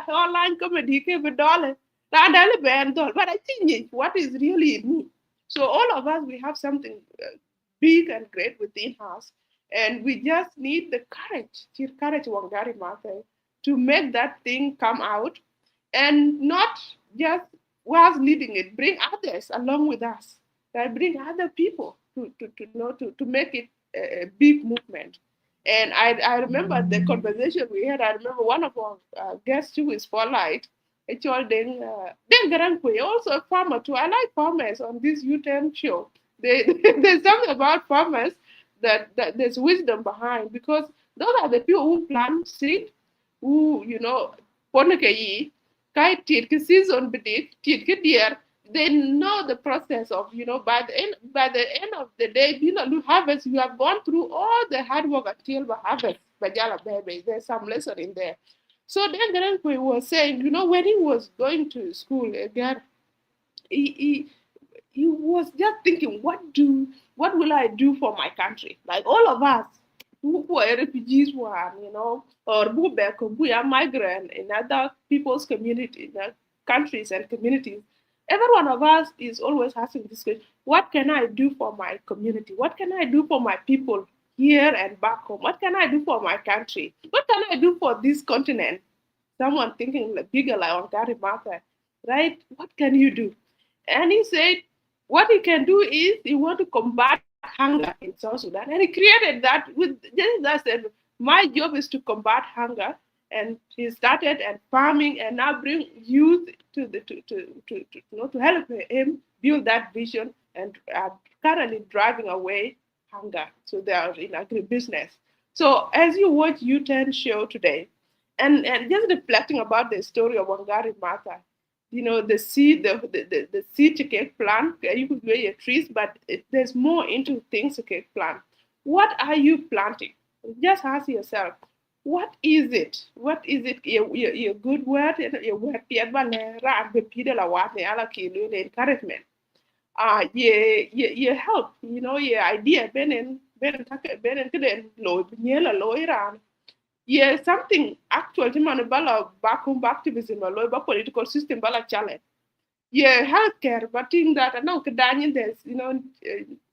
online comedy ke dollar and band but I think what is really in me. So all of us we have something big and great within us, and we just need the courage, Wangari Maathai, to make that thing come out and not just us leading it, bring others along with us, right? Bring other people to make it a big movement. And I remember the conversation we had. I remember one of our guests who is Spotlight, actually, then Garankwe, also a farmer too. I like farmers on this U10 show. There's something about farmers that there's wisdom behind, because those are the people who plant seed, who poneke yi kai tit ki season bidik tit ki dear. They know the process of by the end of the day, harvest. You have gone through all the hard work until the harvest. Bajala baby, there's some lesson in there. So then Grandpa was saying, when he was going to school again, he he was just thinking, what will I do for my country? Like all of us who are refugees one, or who are migrant in other people's community, countries and communities. Every one of us is always asking this question: what can I do for my community? What can I do for my people here and back home? What can I do for my country? What can I do for this continent? Someone thinking like bigger like Wangari Maathai, right? What can you do? And he said, what he can do is he want to combat hunger in South Sudan. And he created that with just that said, my job is to combat hunger. And he started and farming and now bring youth to help him build that vision and are currently driving away hunger. So they are in agribusiness. So as you watch U10 show today, and just reflecting about the story of Wangari Maathai, the seed, the seed to cake plant, you could grow your trees, but there's more into things to cake plant. What are you planting? Just ask yourself, what is it? What is it? Your good word, your word, the encouragement. Ye help, your idea, yeah, something actual to man bala back activism bala political system bala challenge. Yeah, healthcare, but in that no kedanyan there's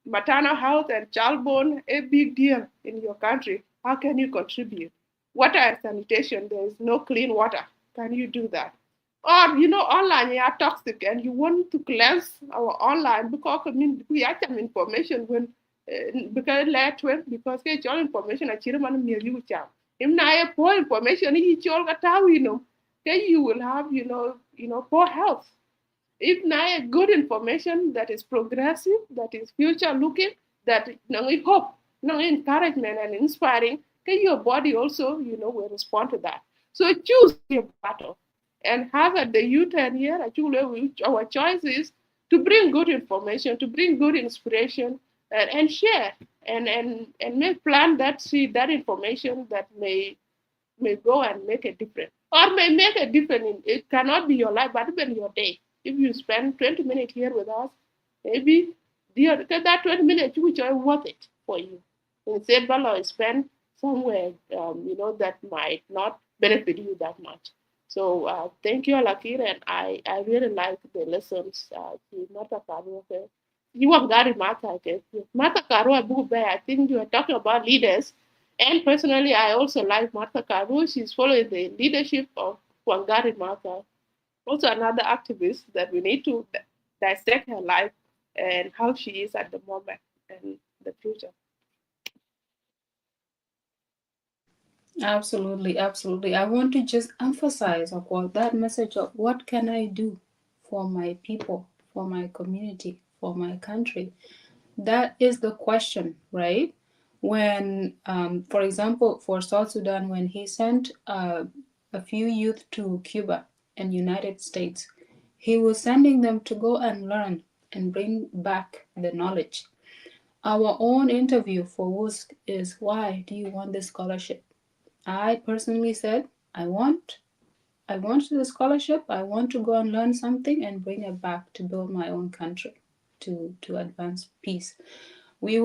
maternal health and childborn a big deal in your country. How can you contribute? Water and sanitation, there is no clean water. Can you do that? Or online you are toxic and you want to cleanse our online because we have some information when because let because get all information a chirman near you cham. If na poor information you all got then you will have poor health. If na good information that is progressive, that is future looking, that hope, encouragement and inspiring, then your body also will respond to that. So choose your battle and have at the U10 here, actually, our choice is to bring good information, to bring good inspiration, and share and make plan that seed, that information that may go and make a difference, or may make a difference. It cannot be your life, but even your day. If you spend 20 minutes here with us, maybe that 20 minutes which are worth it for you. Instead, Bala spend somewhere, that might not benefit you that much. So thank you, Alakir, and I really like the lessons. Mata Karu, okay. You have got it, Mata. Okay. Mata Karu, I think you are talking about leaders. And personally, I also like Martha Karu. She's following the leadership of Wangari Maathai, also another activist that we need to dissect her life and how she is at the moment and the future. Absolutely, absolutely. I want to just emphasize upon that message of what can I do for my people, for my community, for my country. That is the question, right? When, for example, for South Sudan, when he sent a few youth to Cuba and United States, he was sending them to go and learn and bring back the knowledge. Our own interview for WUSC is, why do you want this scholarship? I personally said, I want the scholarship. I want to go and learn something and bring it back to build my own country, to advance peace. We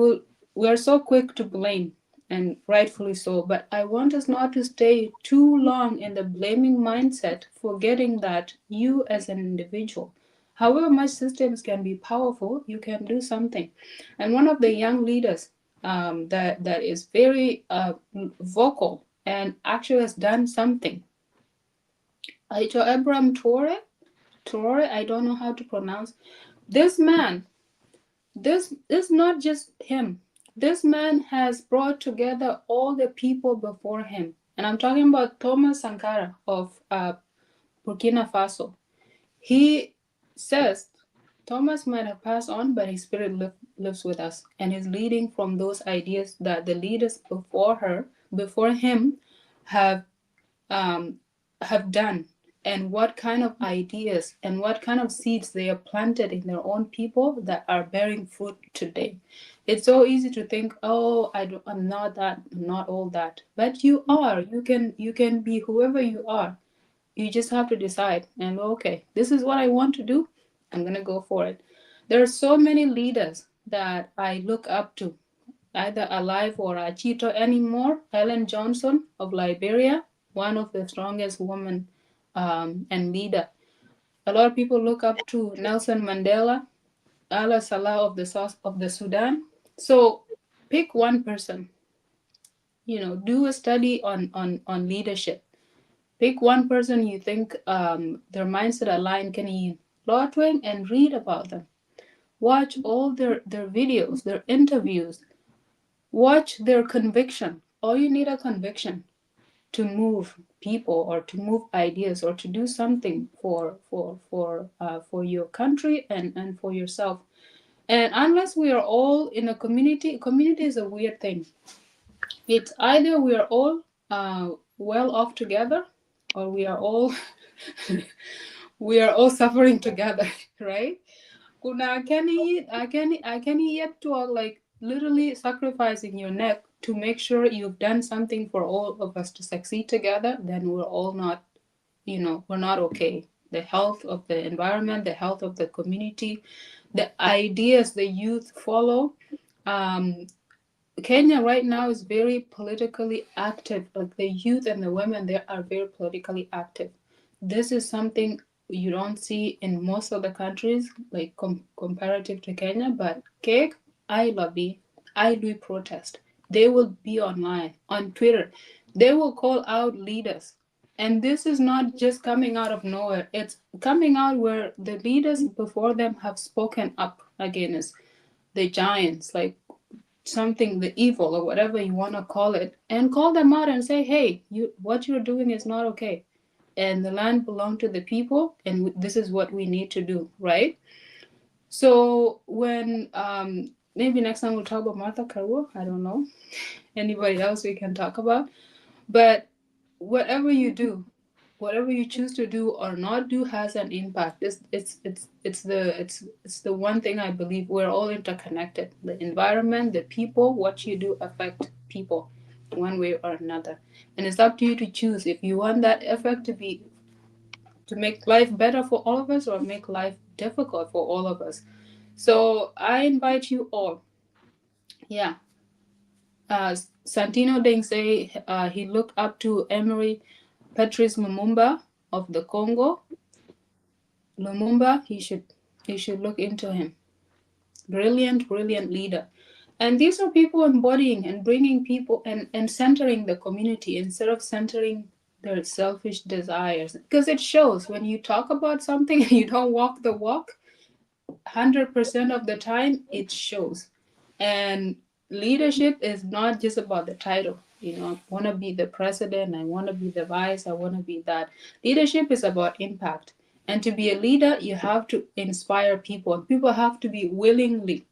are so quick to blame, and rightfully so, but I want us not to stay too long in the blaming mindset, forgetting that you as an individual, however much systems can be powerful, you can do something. And one of the young leaders, that is very vocal and actually has done something, Aito Abraham Traore, I don't know how to pronounce this man. This is not just him. This man has brought together all the people before him. And I'm talking about Thomas Sankara of Burkina Faso. He says Thomas might have passed on, but his spirit lives with us and is leading from those ideas that the leaders before him, have um, have done, and what kind of ideas and what kind of seeds they have planted in their own people that are bearing fruit today. It's so easy to think, oh, I'm not that, I'm not all that, but you are. You can be whoever you are. You just have to decide and go, okay, this is what I want to do. I'm gonna go for it. There are so many leaders that I look up to, either alive or Achito anymore. Ellen Johnson of Liberia, one of the strongest women and leader. A lot of people look up to Nelson Mandela, Allah Salah of the South of the Sudan. So pick one person. Do a study on leadership. Pick one person you think their mindset align can you Lotwing and read about them. Watch all their videos, their interviews. Watch their conviction. All you need a conviction to move people or to move ideas or to do something for your country and for yourself. And unless we are all in a community is a weird thing. It's either we are all well off together, or we are all suffering together, right? Kuna can yet to like literally sacrificing your neck to make sure you've done something for all of us to succeed together, then we're all not, we're not okay. The health of the environment, the health of the community, the ideas the youth follow. Um, Kenya right now is very politically active. Like the youth and the women there are very politically active. This is something you don't see in most of the countries, like comparative to Kenya. But Cake, I love it. I do protest. They will be online, on Twitter. They will call out leaders. And this is not just coming out of nowhere. It's coming out where the leaders before them have spoken up against the giants, like something, the evil or whatever you want to call it, and call them out and say, hey, what you're doing is not okay, and the land belongs to the people, and this is what we need to do, right? So when maybe next time we'll talk about Martha Karua, I don't know, anybody else we can talk about. But whatever you do, whatever you choose to do or not do has an impact. It's the one thing I believe, we're all interconnected. The environment, the people, what you do affect people one way or another. And it's up to you to choose if you want that effect to make life better for all of us or make life difficult for all of us. So I invite you all. Yeah. Santino Deng say he looked up to Emery Patrice Lumumba of the Congo. Lumumba, he should look into him. Brilliant, brilliant leader. And these are people embodying and bringing people and centering the community instead of centering their selfish desires. Because it shows when you talk about something and you don't walk the walk, 100% of the time it shows. And leadership is not just about the title. I want to be the president, I want to be the vice, I want to be that. Leadership is about impact. And to be a leader, you have to inspire people. And people have to be willingly,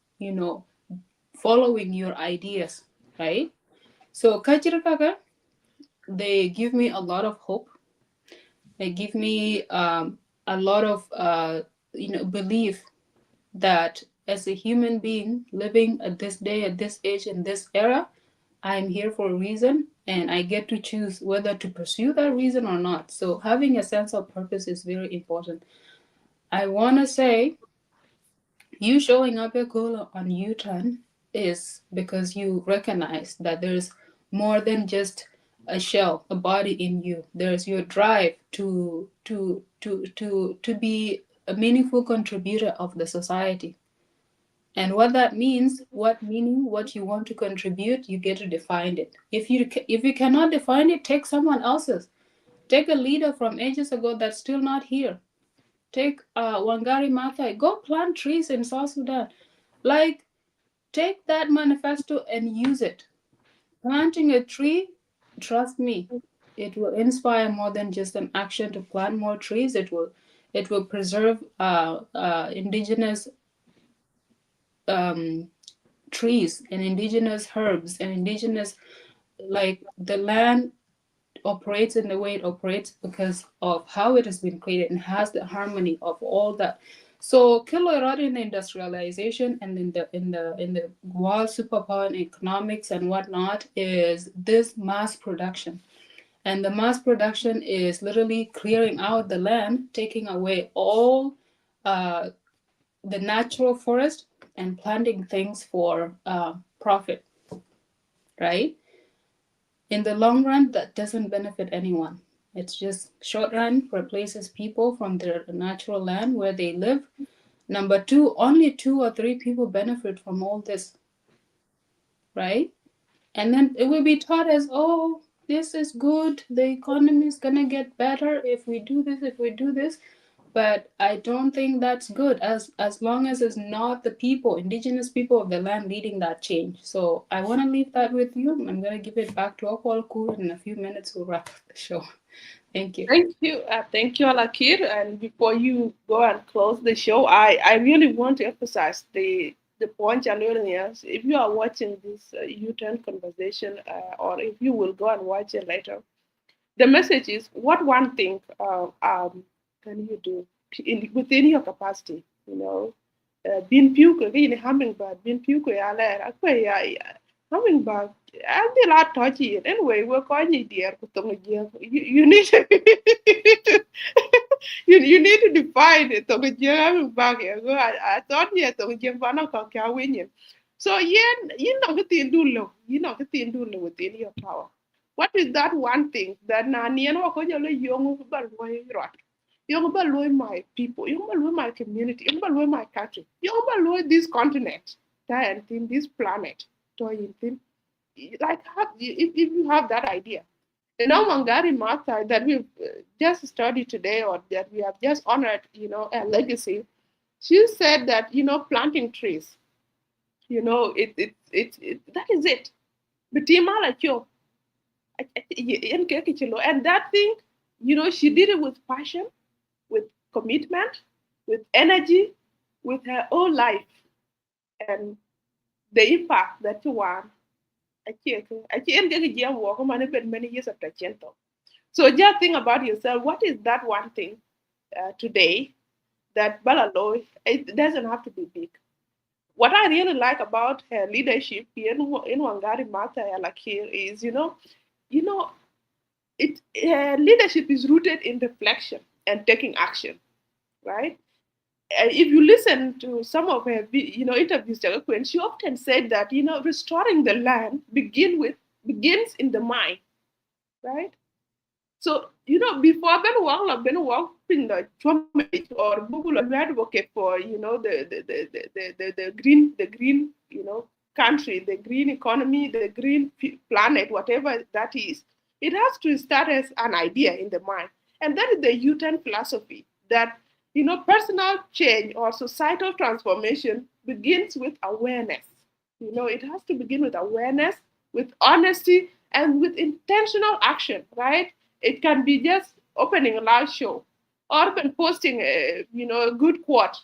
following your ideas, right? So, Kachirikaka, they give me a lot of hope. They give me a lot of, belief that as a human being living at this day, at this age, in this era, I'm here for a reason and I get to choose whether to pursue that reason or not. So having a sense of purpose is very important. I want to say you showing up at Gola on U-turn is because you recognize that there's more than just a shell, a body in you. There's your drive to be a meaningful contributor of the society. And what that means, what meaning, what you want to contribute, you get to define it. If you cannot define it, take someone else's. Take a leader from ages ago that's still not here. Take Wangari Maathai. Go plant trees in South Sudan. Like, take that manifesto and use it. Planting a tree, trust me, it will inspire more than just an action to plant more trees. It will preserve indigenous um, trees and indigenous herbs and indigenous, like, the land operates in the way it operates because of how it has been created and has the harmony of all that. So Kilroy in the industrialization and in the world superpower and economics and whatnot is this mass production. And the mass production is literally clearing out the land, taking away all uh, the natural forest and planting things for profit, right? In the long run, that doesn't benefit anyone. It's just short run replaces people from their natural land where they live. Number two, only two or three people benefit from all this, right? And then it will be taught as, oh, this is good. The economy is gonna get better if we do this, if we do this. But I don't think that's good as long as it's not the people, indigenous people of the land leading that change. So I want to leave that with you. I'm going to give it back to Akwal in a few minutes. We'll wrap up the show. Thank you. Thank you, Alakir. And before you go and close the show, I really want to emphasize the point earlier. If you are watching this U-turn conversation, or if you will go and watch it later, the message is: what one thing can you do within your capacity? Bin piu ko ni hummingbird bin piu ko ya le akwe ya hummingbird and the lot touchy it anyway we're calling it dear you need to you need to define it to get hummingbird I thought yeah to get one of ka win so you know the thing do low you know the thing do low within your power. What is that one thing that na ni no ko jalo young ba rot yung ba my people, yung ba my community, yung ba my country, yung ba this continent, and in this planet, like if you have that idea. And now Wangari Maathai that we've just studied today or that we have just honored, a legacy, she said that, planting trees, that is it. But and that thing, she did it with passion, with commitment, with energy, with her whole life, and the impact that you want. I can't get a walk many years after gentle. So just think about yourself. What is that one thing today that Balalo? It doesn't have to be big. What I really like about her leadership here in Wangari Maathai Alakir is, you know, leadership is rooted in reflection and taking action, right? If you listen to some of her interviews, when she often said that restoring the land begins in the mind, right? So before Ben Wang in the Trumage or Google advocate for the green country, the green economy, the green planet, whatever that is, it has to start as an idea in the mind, and that is the U-turn philosophy that personal change or societal transformation begins with awareness. It has to begin with awareness, with honesty, and with intentional action, right? It can be just opening a live show or been posting a good quote.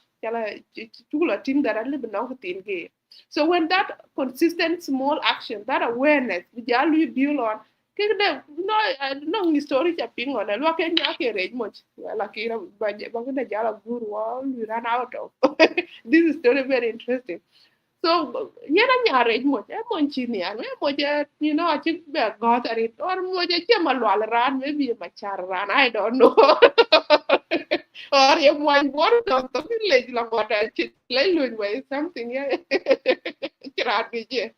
Thing that I live in. So when that consistent small action, that awareness, we build on, no story chopping on a look and yake rage much. Like Bagada Jala Guru, we ran out of. This is story very interesting. So yana nyare mo e mo chini an me mo je I think be got at it or mo je chema lwal ran maybe ma char ran I don't know or ye mo bor do to village la wata chit lay lun way something yeah kirat je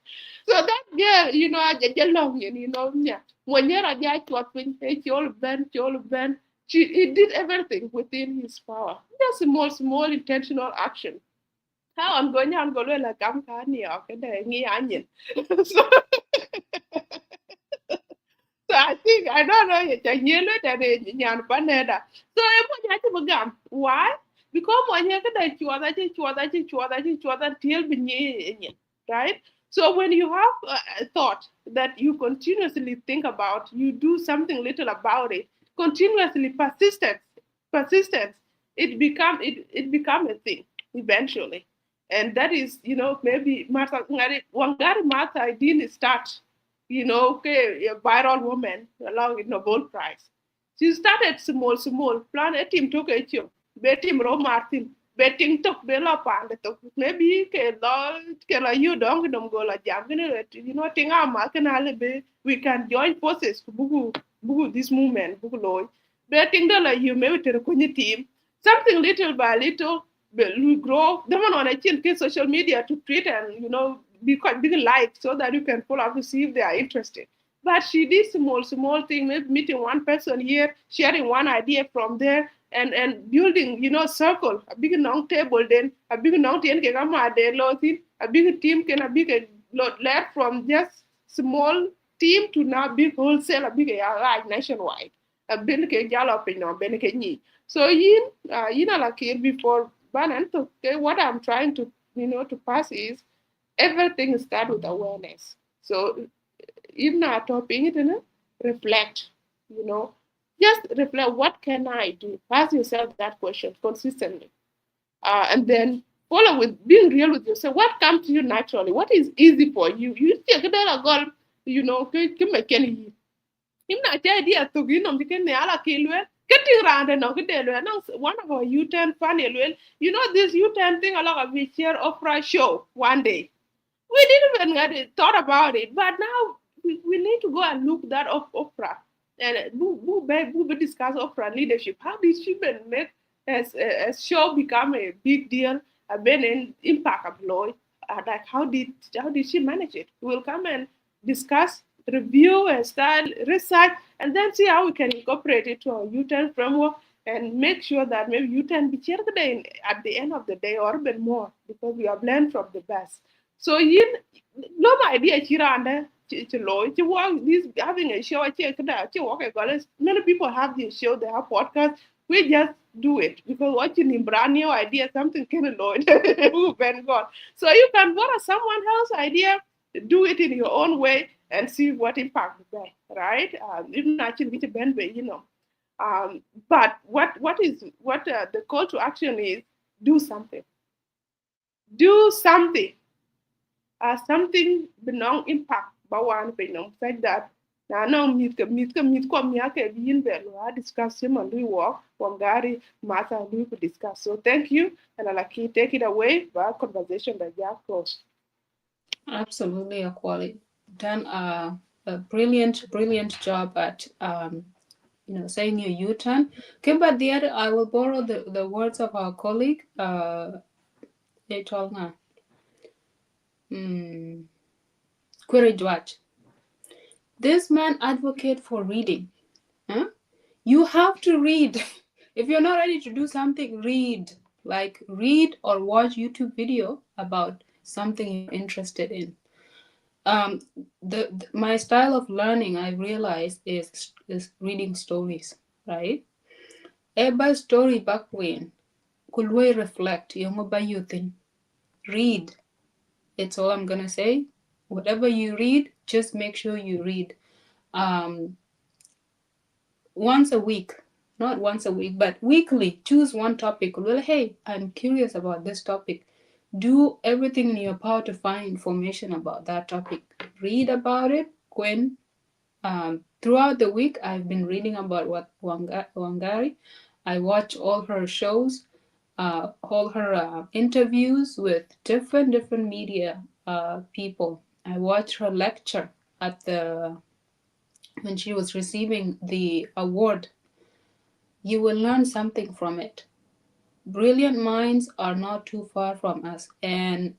so that girl I je long nya mo nyera ja chwat pin e chol ben he did everything within his power just small intentional action how I'm going to go là cắm cá nhiều cái đề nghi anh so, so I think I don't know cha nyelo ta de nyan paneda so e mo nya ti bagam why because mo nya ka da chwa da till bi right so when you have a thought that you continuously think about you do something little about it continuously persistence it become a thing eventually and that is maybe Wangari Maathai didn't start okay, a viral woman along with Nobel Prize. She started small, plan a team took a chip, betting Ro Martin, betting took Bella Panda, maybe Kela you don't go like jam, thing our mark and alibi, we can join forces for Bugu this movement, Bugu Loy. Betting dollar you maybe to the team, something little by little, we grow. Them on a chin social media to create and be quite big like so that you can follow up to see if they are interested. But she did small thing, maybe meeting one person here, sharing one idea from there, and building, circle, a big long table, then a big long team can come out there, a big team can a big lot led from just small team to now big wholesale, a big like nationwide. A benefit galloping or benefit. So like before Banan, okay, what I'm trying to to pass is everything starts with awareness. So even at topping it, reflect, just reflect what can I do? Ask yourself that question consistently. And then follow with being real with yourself. What comes to you naturally? What is easy for you? You see a goal, Imna te idea to gi nom diken ne ala kilwe. Getting round and not one of our U-turn funny this U-turn thing a lot of we share opera show one day. We didn't even thought about it, but now we need to go and look that of opera and who discuss opera leadership. How did she make as show become a big deal? Been an impact of law. Like how did she manage it? We'll come and discuss, review, and start research, and then see how we can incorporate it to our U10 framework and make sure that maybe U10 be chair at the end of the day or even more because we have learned from the best. So no idea chiranda chilo chiwa this having a show many people have this show they have podcasts we just do it because watching in brand new idea something kind of low when God so you can borrow someone else's idea do it in your own way and see what impact it has, right even actually which benefit. But what the call to action is do something do something something belong impact bawan pe no said that na no meet ko mi ake bin be lo discuss him and we work Wangari Maathai we could discuss so thank you and I'll take it away by conversation that you close. Absolutely, Akwali. Done a brilliant job at saying your U-turn. Okay, but the other, I will borrow the words of our colleague. They told her, Query this man advocate for reading. Huh? You have to read. If you're not ready to do something, read. Like read or watch YouTube video about something you're interested in. My style of learning I realized is reading stories, right? Every story back when could we reflect yung ba you think? Read. It's all I'm gonna say. Whatever you read, just make sure you read. Um, once a week, not once a week, but weekly, choose one topic. Well, hey, I'm curious about this topic. Do everything in your power to find information about that topic. Read about it. When throughout the week, I've been reading about what Wangari. I watch all her shows, all her interviews with different media people. I watched her lecture at the when she was receiving the award. You will learn something from it. Brilliant minds are not too far from us, and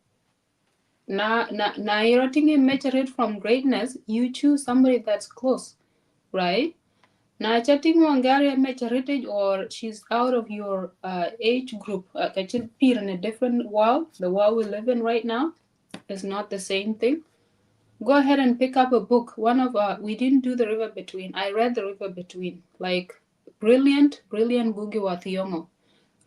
na you're taking measure it from greatness. You choose somebody that's close, right? Now, chatting Wangari heritage or she's out of your age group, actually peer in a different world, the world we live in right now is not the same thing. Go ahead and pick up a book. One of we didn't do the River Between. I read the River Between, like brilliant Ngugi wa Thiong'o.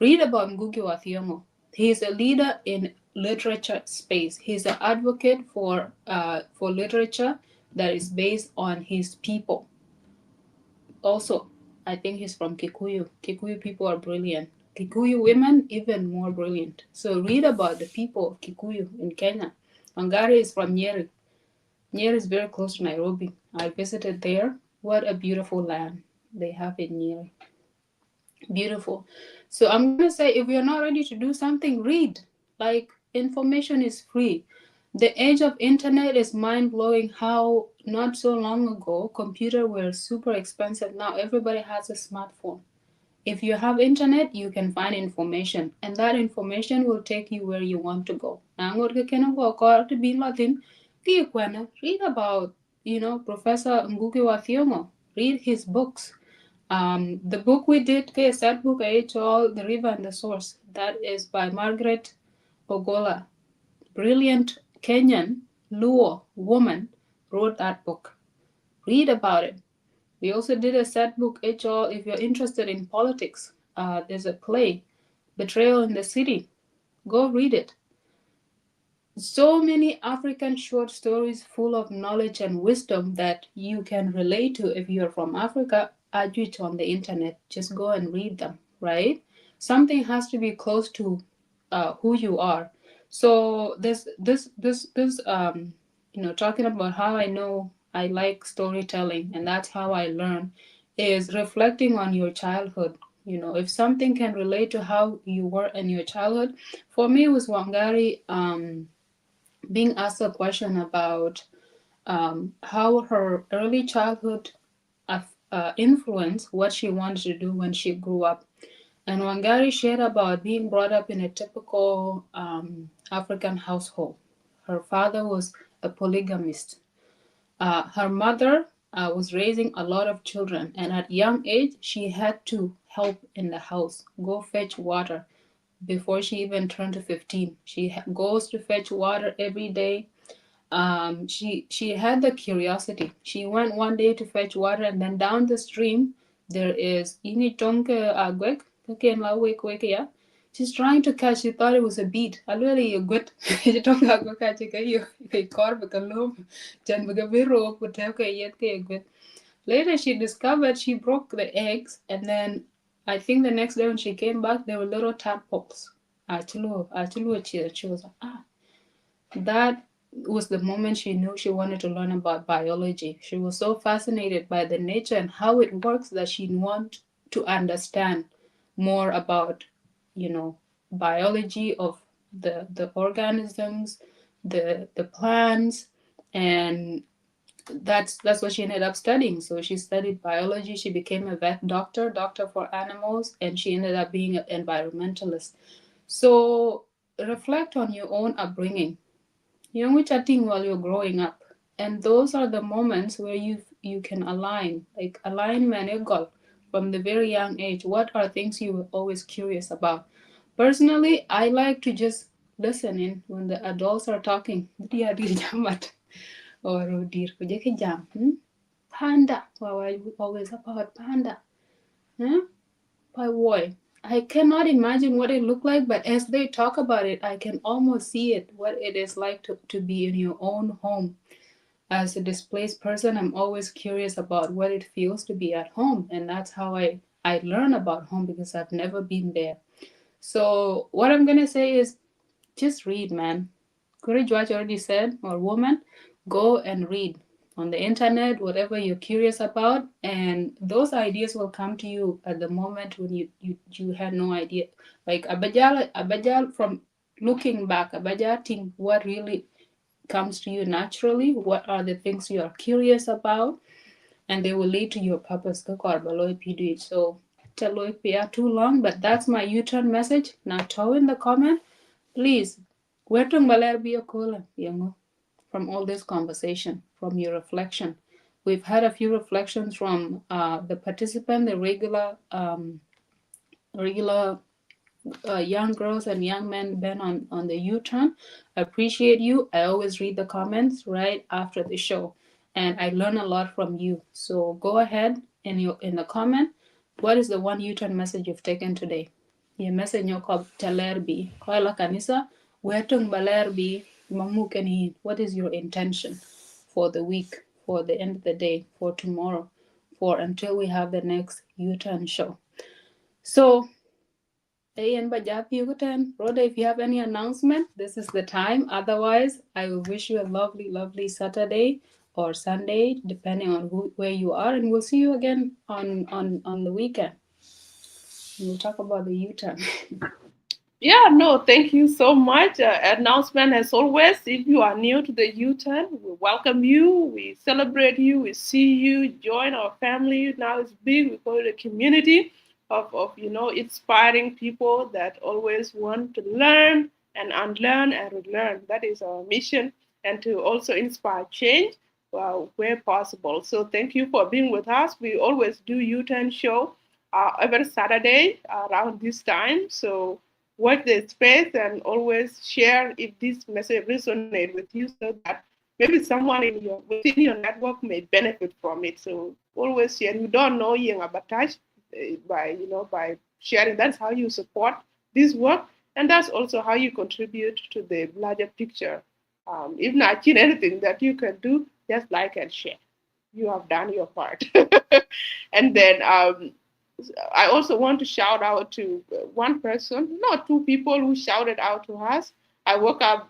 Read about Ngugi wa Thiong'o. He is a leader in literature space. He's an advocate for literature that is based on his people. Also, I think he's from Kikuyu. Kikuyu people are brilliant. Kikuyu women, even more brilliant. So read about the people of Kikuyu in Kenya. Wangari is from Nyeri. Nyeri is very close to Nairobi. I visited there. What a beautiful land they have in Nyeri. Beautiful. So I'm going to say if you're not ready to do something, read. Like information is free. The age of internet is mind blowing how not so long ago computers were super expensive. Now everybody has a smartphone. If you have internet, you can find information and that information will take you where you want to go. Read about, Professor Ngugi wa Thiong'o. Read his books. The book we did, that book I all The River and the Source, that is by Margaret Ogola. Brilliant Kenyan Luo woman wrote that book. Read about it. We also did a set book, all if you're interested in politics. There's a play, Betrayal in the City. Go read it. So many African short stories full of knowledge and wisdom that you can relate to if you're from Africa. Adjut on the internet. Just go and read them, right? Something has to be close to who you are. So talking about how I know I like storytelling and that's how I learn is reflecting on your childhood. If something can relate to how you were in your childhood, for me it was Wangari. Being asked a question about how her early childhood influenced what she wanted to do when she grew up. And Wangari shared about being brought up in a typical African household. Her father was a polygamist. Her mother was raising a lot of children, and at young age, she had to help in the house, go fetch water. Before she even turned to 15, she goes to fetch water every day. She had the curiosity. She went one day to fetch water, and then down the stream there is ini tonke agwek yeah. She's trying to catch. She thought it was a bead. Already a good. She tonke agwek you carve a loom. Jan biro yet good. Later she discovered she broke the eggs, and then I think the next day when she came back there were little tadpoles. She was like, that was the moment she knew she wanted to learn about biology. She was so fascinated by the nature and how it works that she wanted to understand more about, biology of the organisms, the plants, and that's what she ended up studying. So she studied biology. She became a vet doctor for animals, and she ended up being an environmentalist. So reflect on your own upbringing. You're chatting while you're growing up, and those are the moments where you can align, like alignment and goal from the very young age. What are things you were always curious about? Personally, I like to just listen in when the adults are talking. Or dear panda. Well, I always about panda. Huh? By boy. I cannot imagine what it looked like, but as they talk about it, I can almost see it, what it is like to be in your own home. As a displaced person, I'm always curious about what it feels to be at home, and that's how I learn about home because I've never been there. So what I'm gonna say is just read, man. Courage George already said, or woman, go and read on the internet, whatever you're curious about, and those ideas will come to you at the moment when you had no idea. Like Abajal from looking back, Abajal think what really comes to you naturally, what are the things you are curious about, and they will lead to your purpose. So tell too long, but that's my U-turn message. Now toe in the comment, please. Where to be a caller, from all this conversation, from your reflection. We've had a few reflections from the participant, the regular young girls and young men been on the U-turn. I appreciate you. I always read the comments right after the show, and I learn a lot from you. So go ahead in the comment. What is the one U-turn message you've taken today? Your message nyoko talerbi. Koila kanisa wetung balerbi mamukeni. What is your intention for the week, for the end of the day, for tomorrow, for until we have the next U-turn show? So and Rhoda, if you have any announcement, this is the time. Otherwise, I will wish you a lovely, lovely Saturday or Sunday, depending on where you are, and we'll see you again on the weekend. We'll talk about the U-turn. Yeah, no, thank you so much. Announcement as always. If you are new to the U-turn, we welcome you. We celebrate you. We see you. Join our family. Now it's big. We call it a community of inspiring people that always want to learn and unlearn and relearn. That is our mission, and to also inspire change where possible. So thank you for being with us. We always do U-turn show every Saturday around this time. So watch the space and always share if this message resonate with you, so that maybe someone within your network may benefit from it. So always share. You don't know young abataj by sharing. That's how you support this work, and that's also how you contribute to the larger picture. If not anything that you can do, just like and share. You have done your part. And then I also want to shout out to one person, not two people, who shouted out to us. I woke up,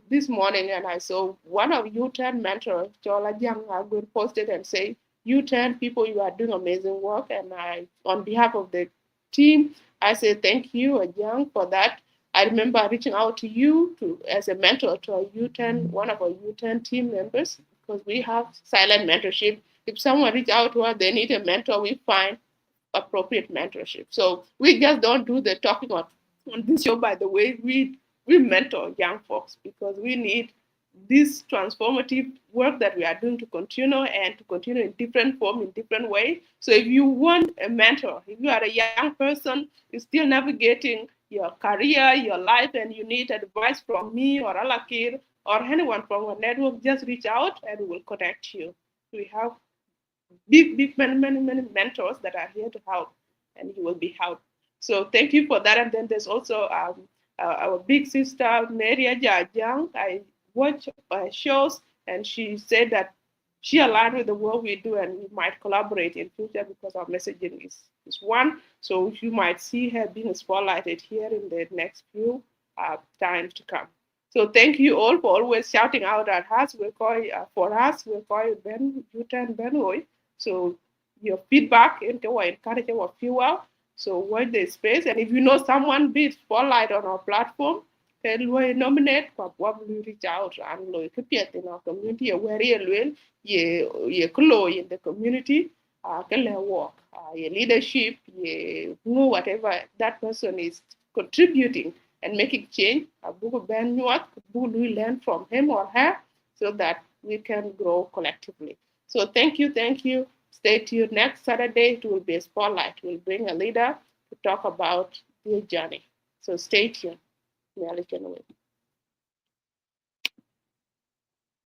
this morning, and I saw one of U10 mentors, Chola Jang, posted and say, U10 people, you are doing amazing work. And on behalf of the team, I say thank you, Ajang, for that. I remember reaching out to you as a mentor to one of our U10 team members, because we have silent mentorship. If someone reach out to us, they need a mentor, we find appropriate mentorship. So we just don't do the talking on this show. By the way, we mentor young folks because we need this transformative work that we are doing to continue, and to continue in different form, in different way. So if you want a mentor, if you are a young person, you're still navigating your career, your life, and you need advice from me or Alakir or anyone from our network, just reach out and we will connect you. We have many mentors that are here to help, and you will be helped. So thank you for that. And then there's also our big sister Maria Jajang. I watch shows, and she said that she aligned with the work we do, and we might collaborate in future because our messaging is one. So you might see her being spotlighted here in the next few times to come. So thank you all for always shouting out at us. For us, we call Ben Jutan Benwoy. So your feedback into our encourage our fuel. So watch the space. And if you know someone be spotlight on our platform, then we nominate for what we reach out and we keep in our community where you ye in the community can work your leadership whatever that person is contributing and making change we learn from him or her, so that we can grow collectively. So thank you. Stay tuned. Next Saturday it will be a spotlight. We'll bring a leader to talk about their journey. So stay tuned.